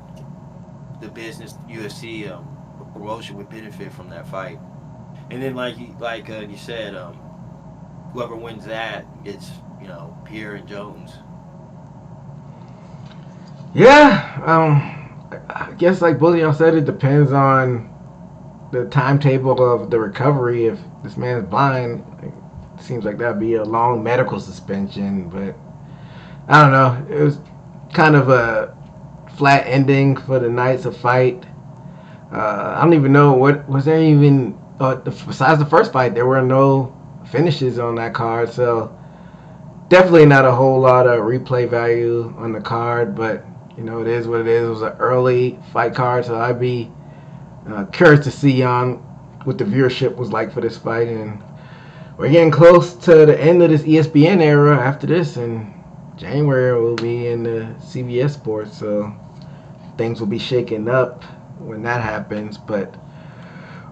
the business UFC promotion would benefit from that fight. And then like you said, whoever wins that gets, Pierre and Jones. Yeah, I guess like both of y'all said, it depends on the timetable of the recovery. If this man's blind, it seems like that'd be a long medical suspension, but I don't know. It was kind of a flat ending for the nights of fight. I don't even know what was there even besides the first fight. There were no finishes on that card, so definitely not a whole lot of replay value on the card. But it is what it is. It was an early fight card, so I'd be curious to see on what the viewership was like for this fight. And we're getting close to the end of this ESPN era. After this, in January, we'll be in the CBS Sports, so things will be shaking up when that happens. But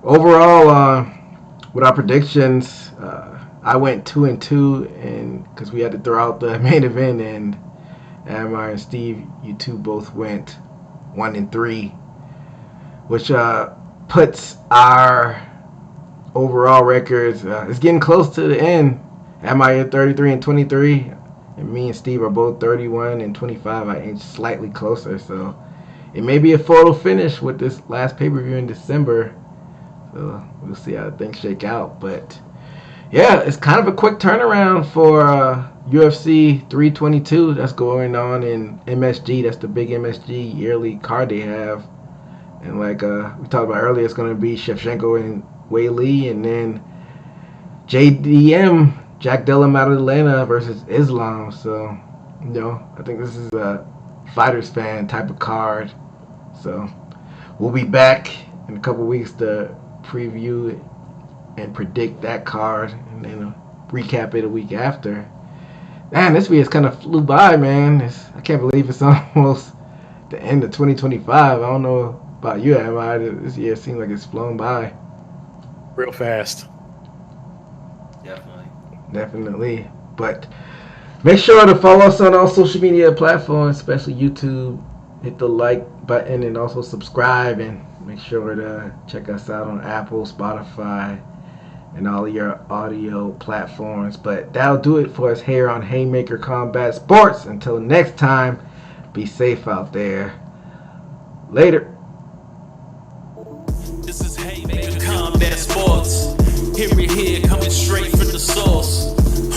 overall, with our predictions, I went 2-2, and because we had to throw out the main event, and Amar and Steve, you two both went 1-3, which puts our overall records. It's getting close to the end. Amar, you're 33-23. And me and Steve are both 31-25. I inched slightly closer, so it may be a photo finish with this last pay-per-view in December. So we'll see how things shake out. But yeah, it's kind of a quick turnaround for UFC 322 that's going on in MSG. That's the big MSG yearly card they have. And like we talked about earlier, it's going to be Shevchenko and Wei Lee, and then JDM, Jack Dillon out of Atlanta versus Islam. So, I think this is a fighters fan type of card. So, we'll be back in a couple weeks to preview and predict that card, and then recap it a week after. Man, this week has kind of flew by, man. I can't believe it's almost the end of 2025. I don't know about you, Emma. This year seems like it's flown by. Real fast. Definitely. But make sure to follow us on all social media platforms, especially YouTube. Hit the like button and also subscribe, and make sure to check us out on Apple, Spotify, and all your audio platforms. But that'll do it for us here on Haymaker Combat Sports. Until next time, be safe out there. Later. This is Haymaker Combat Sports. Here, coming straight from the source.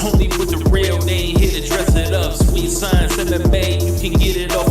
Only with the real, they ain't here to dress it up. Sweet science, MMA, you can get it off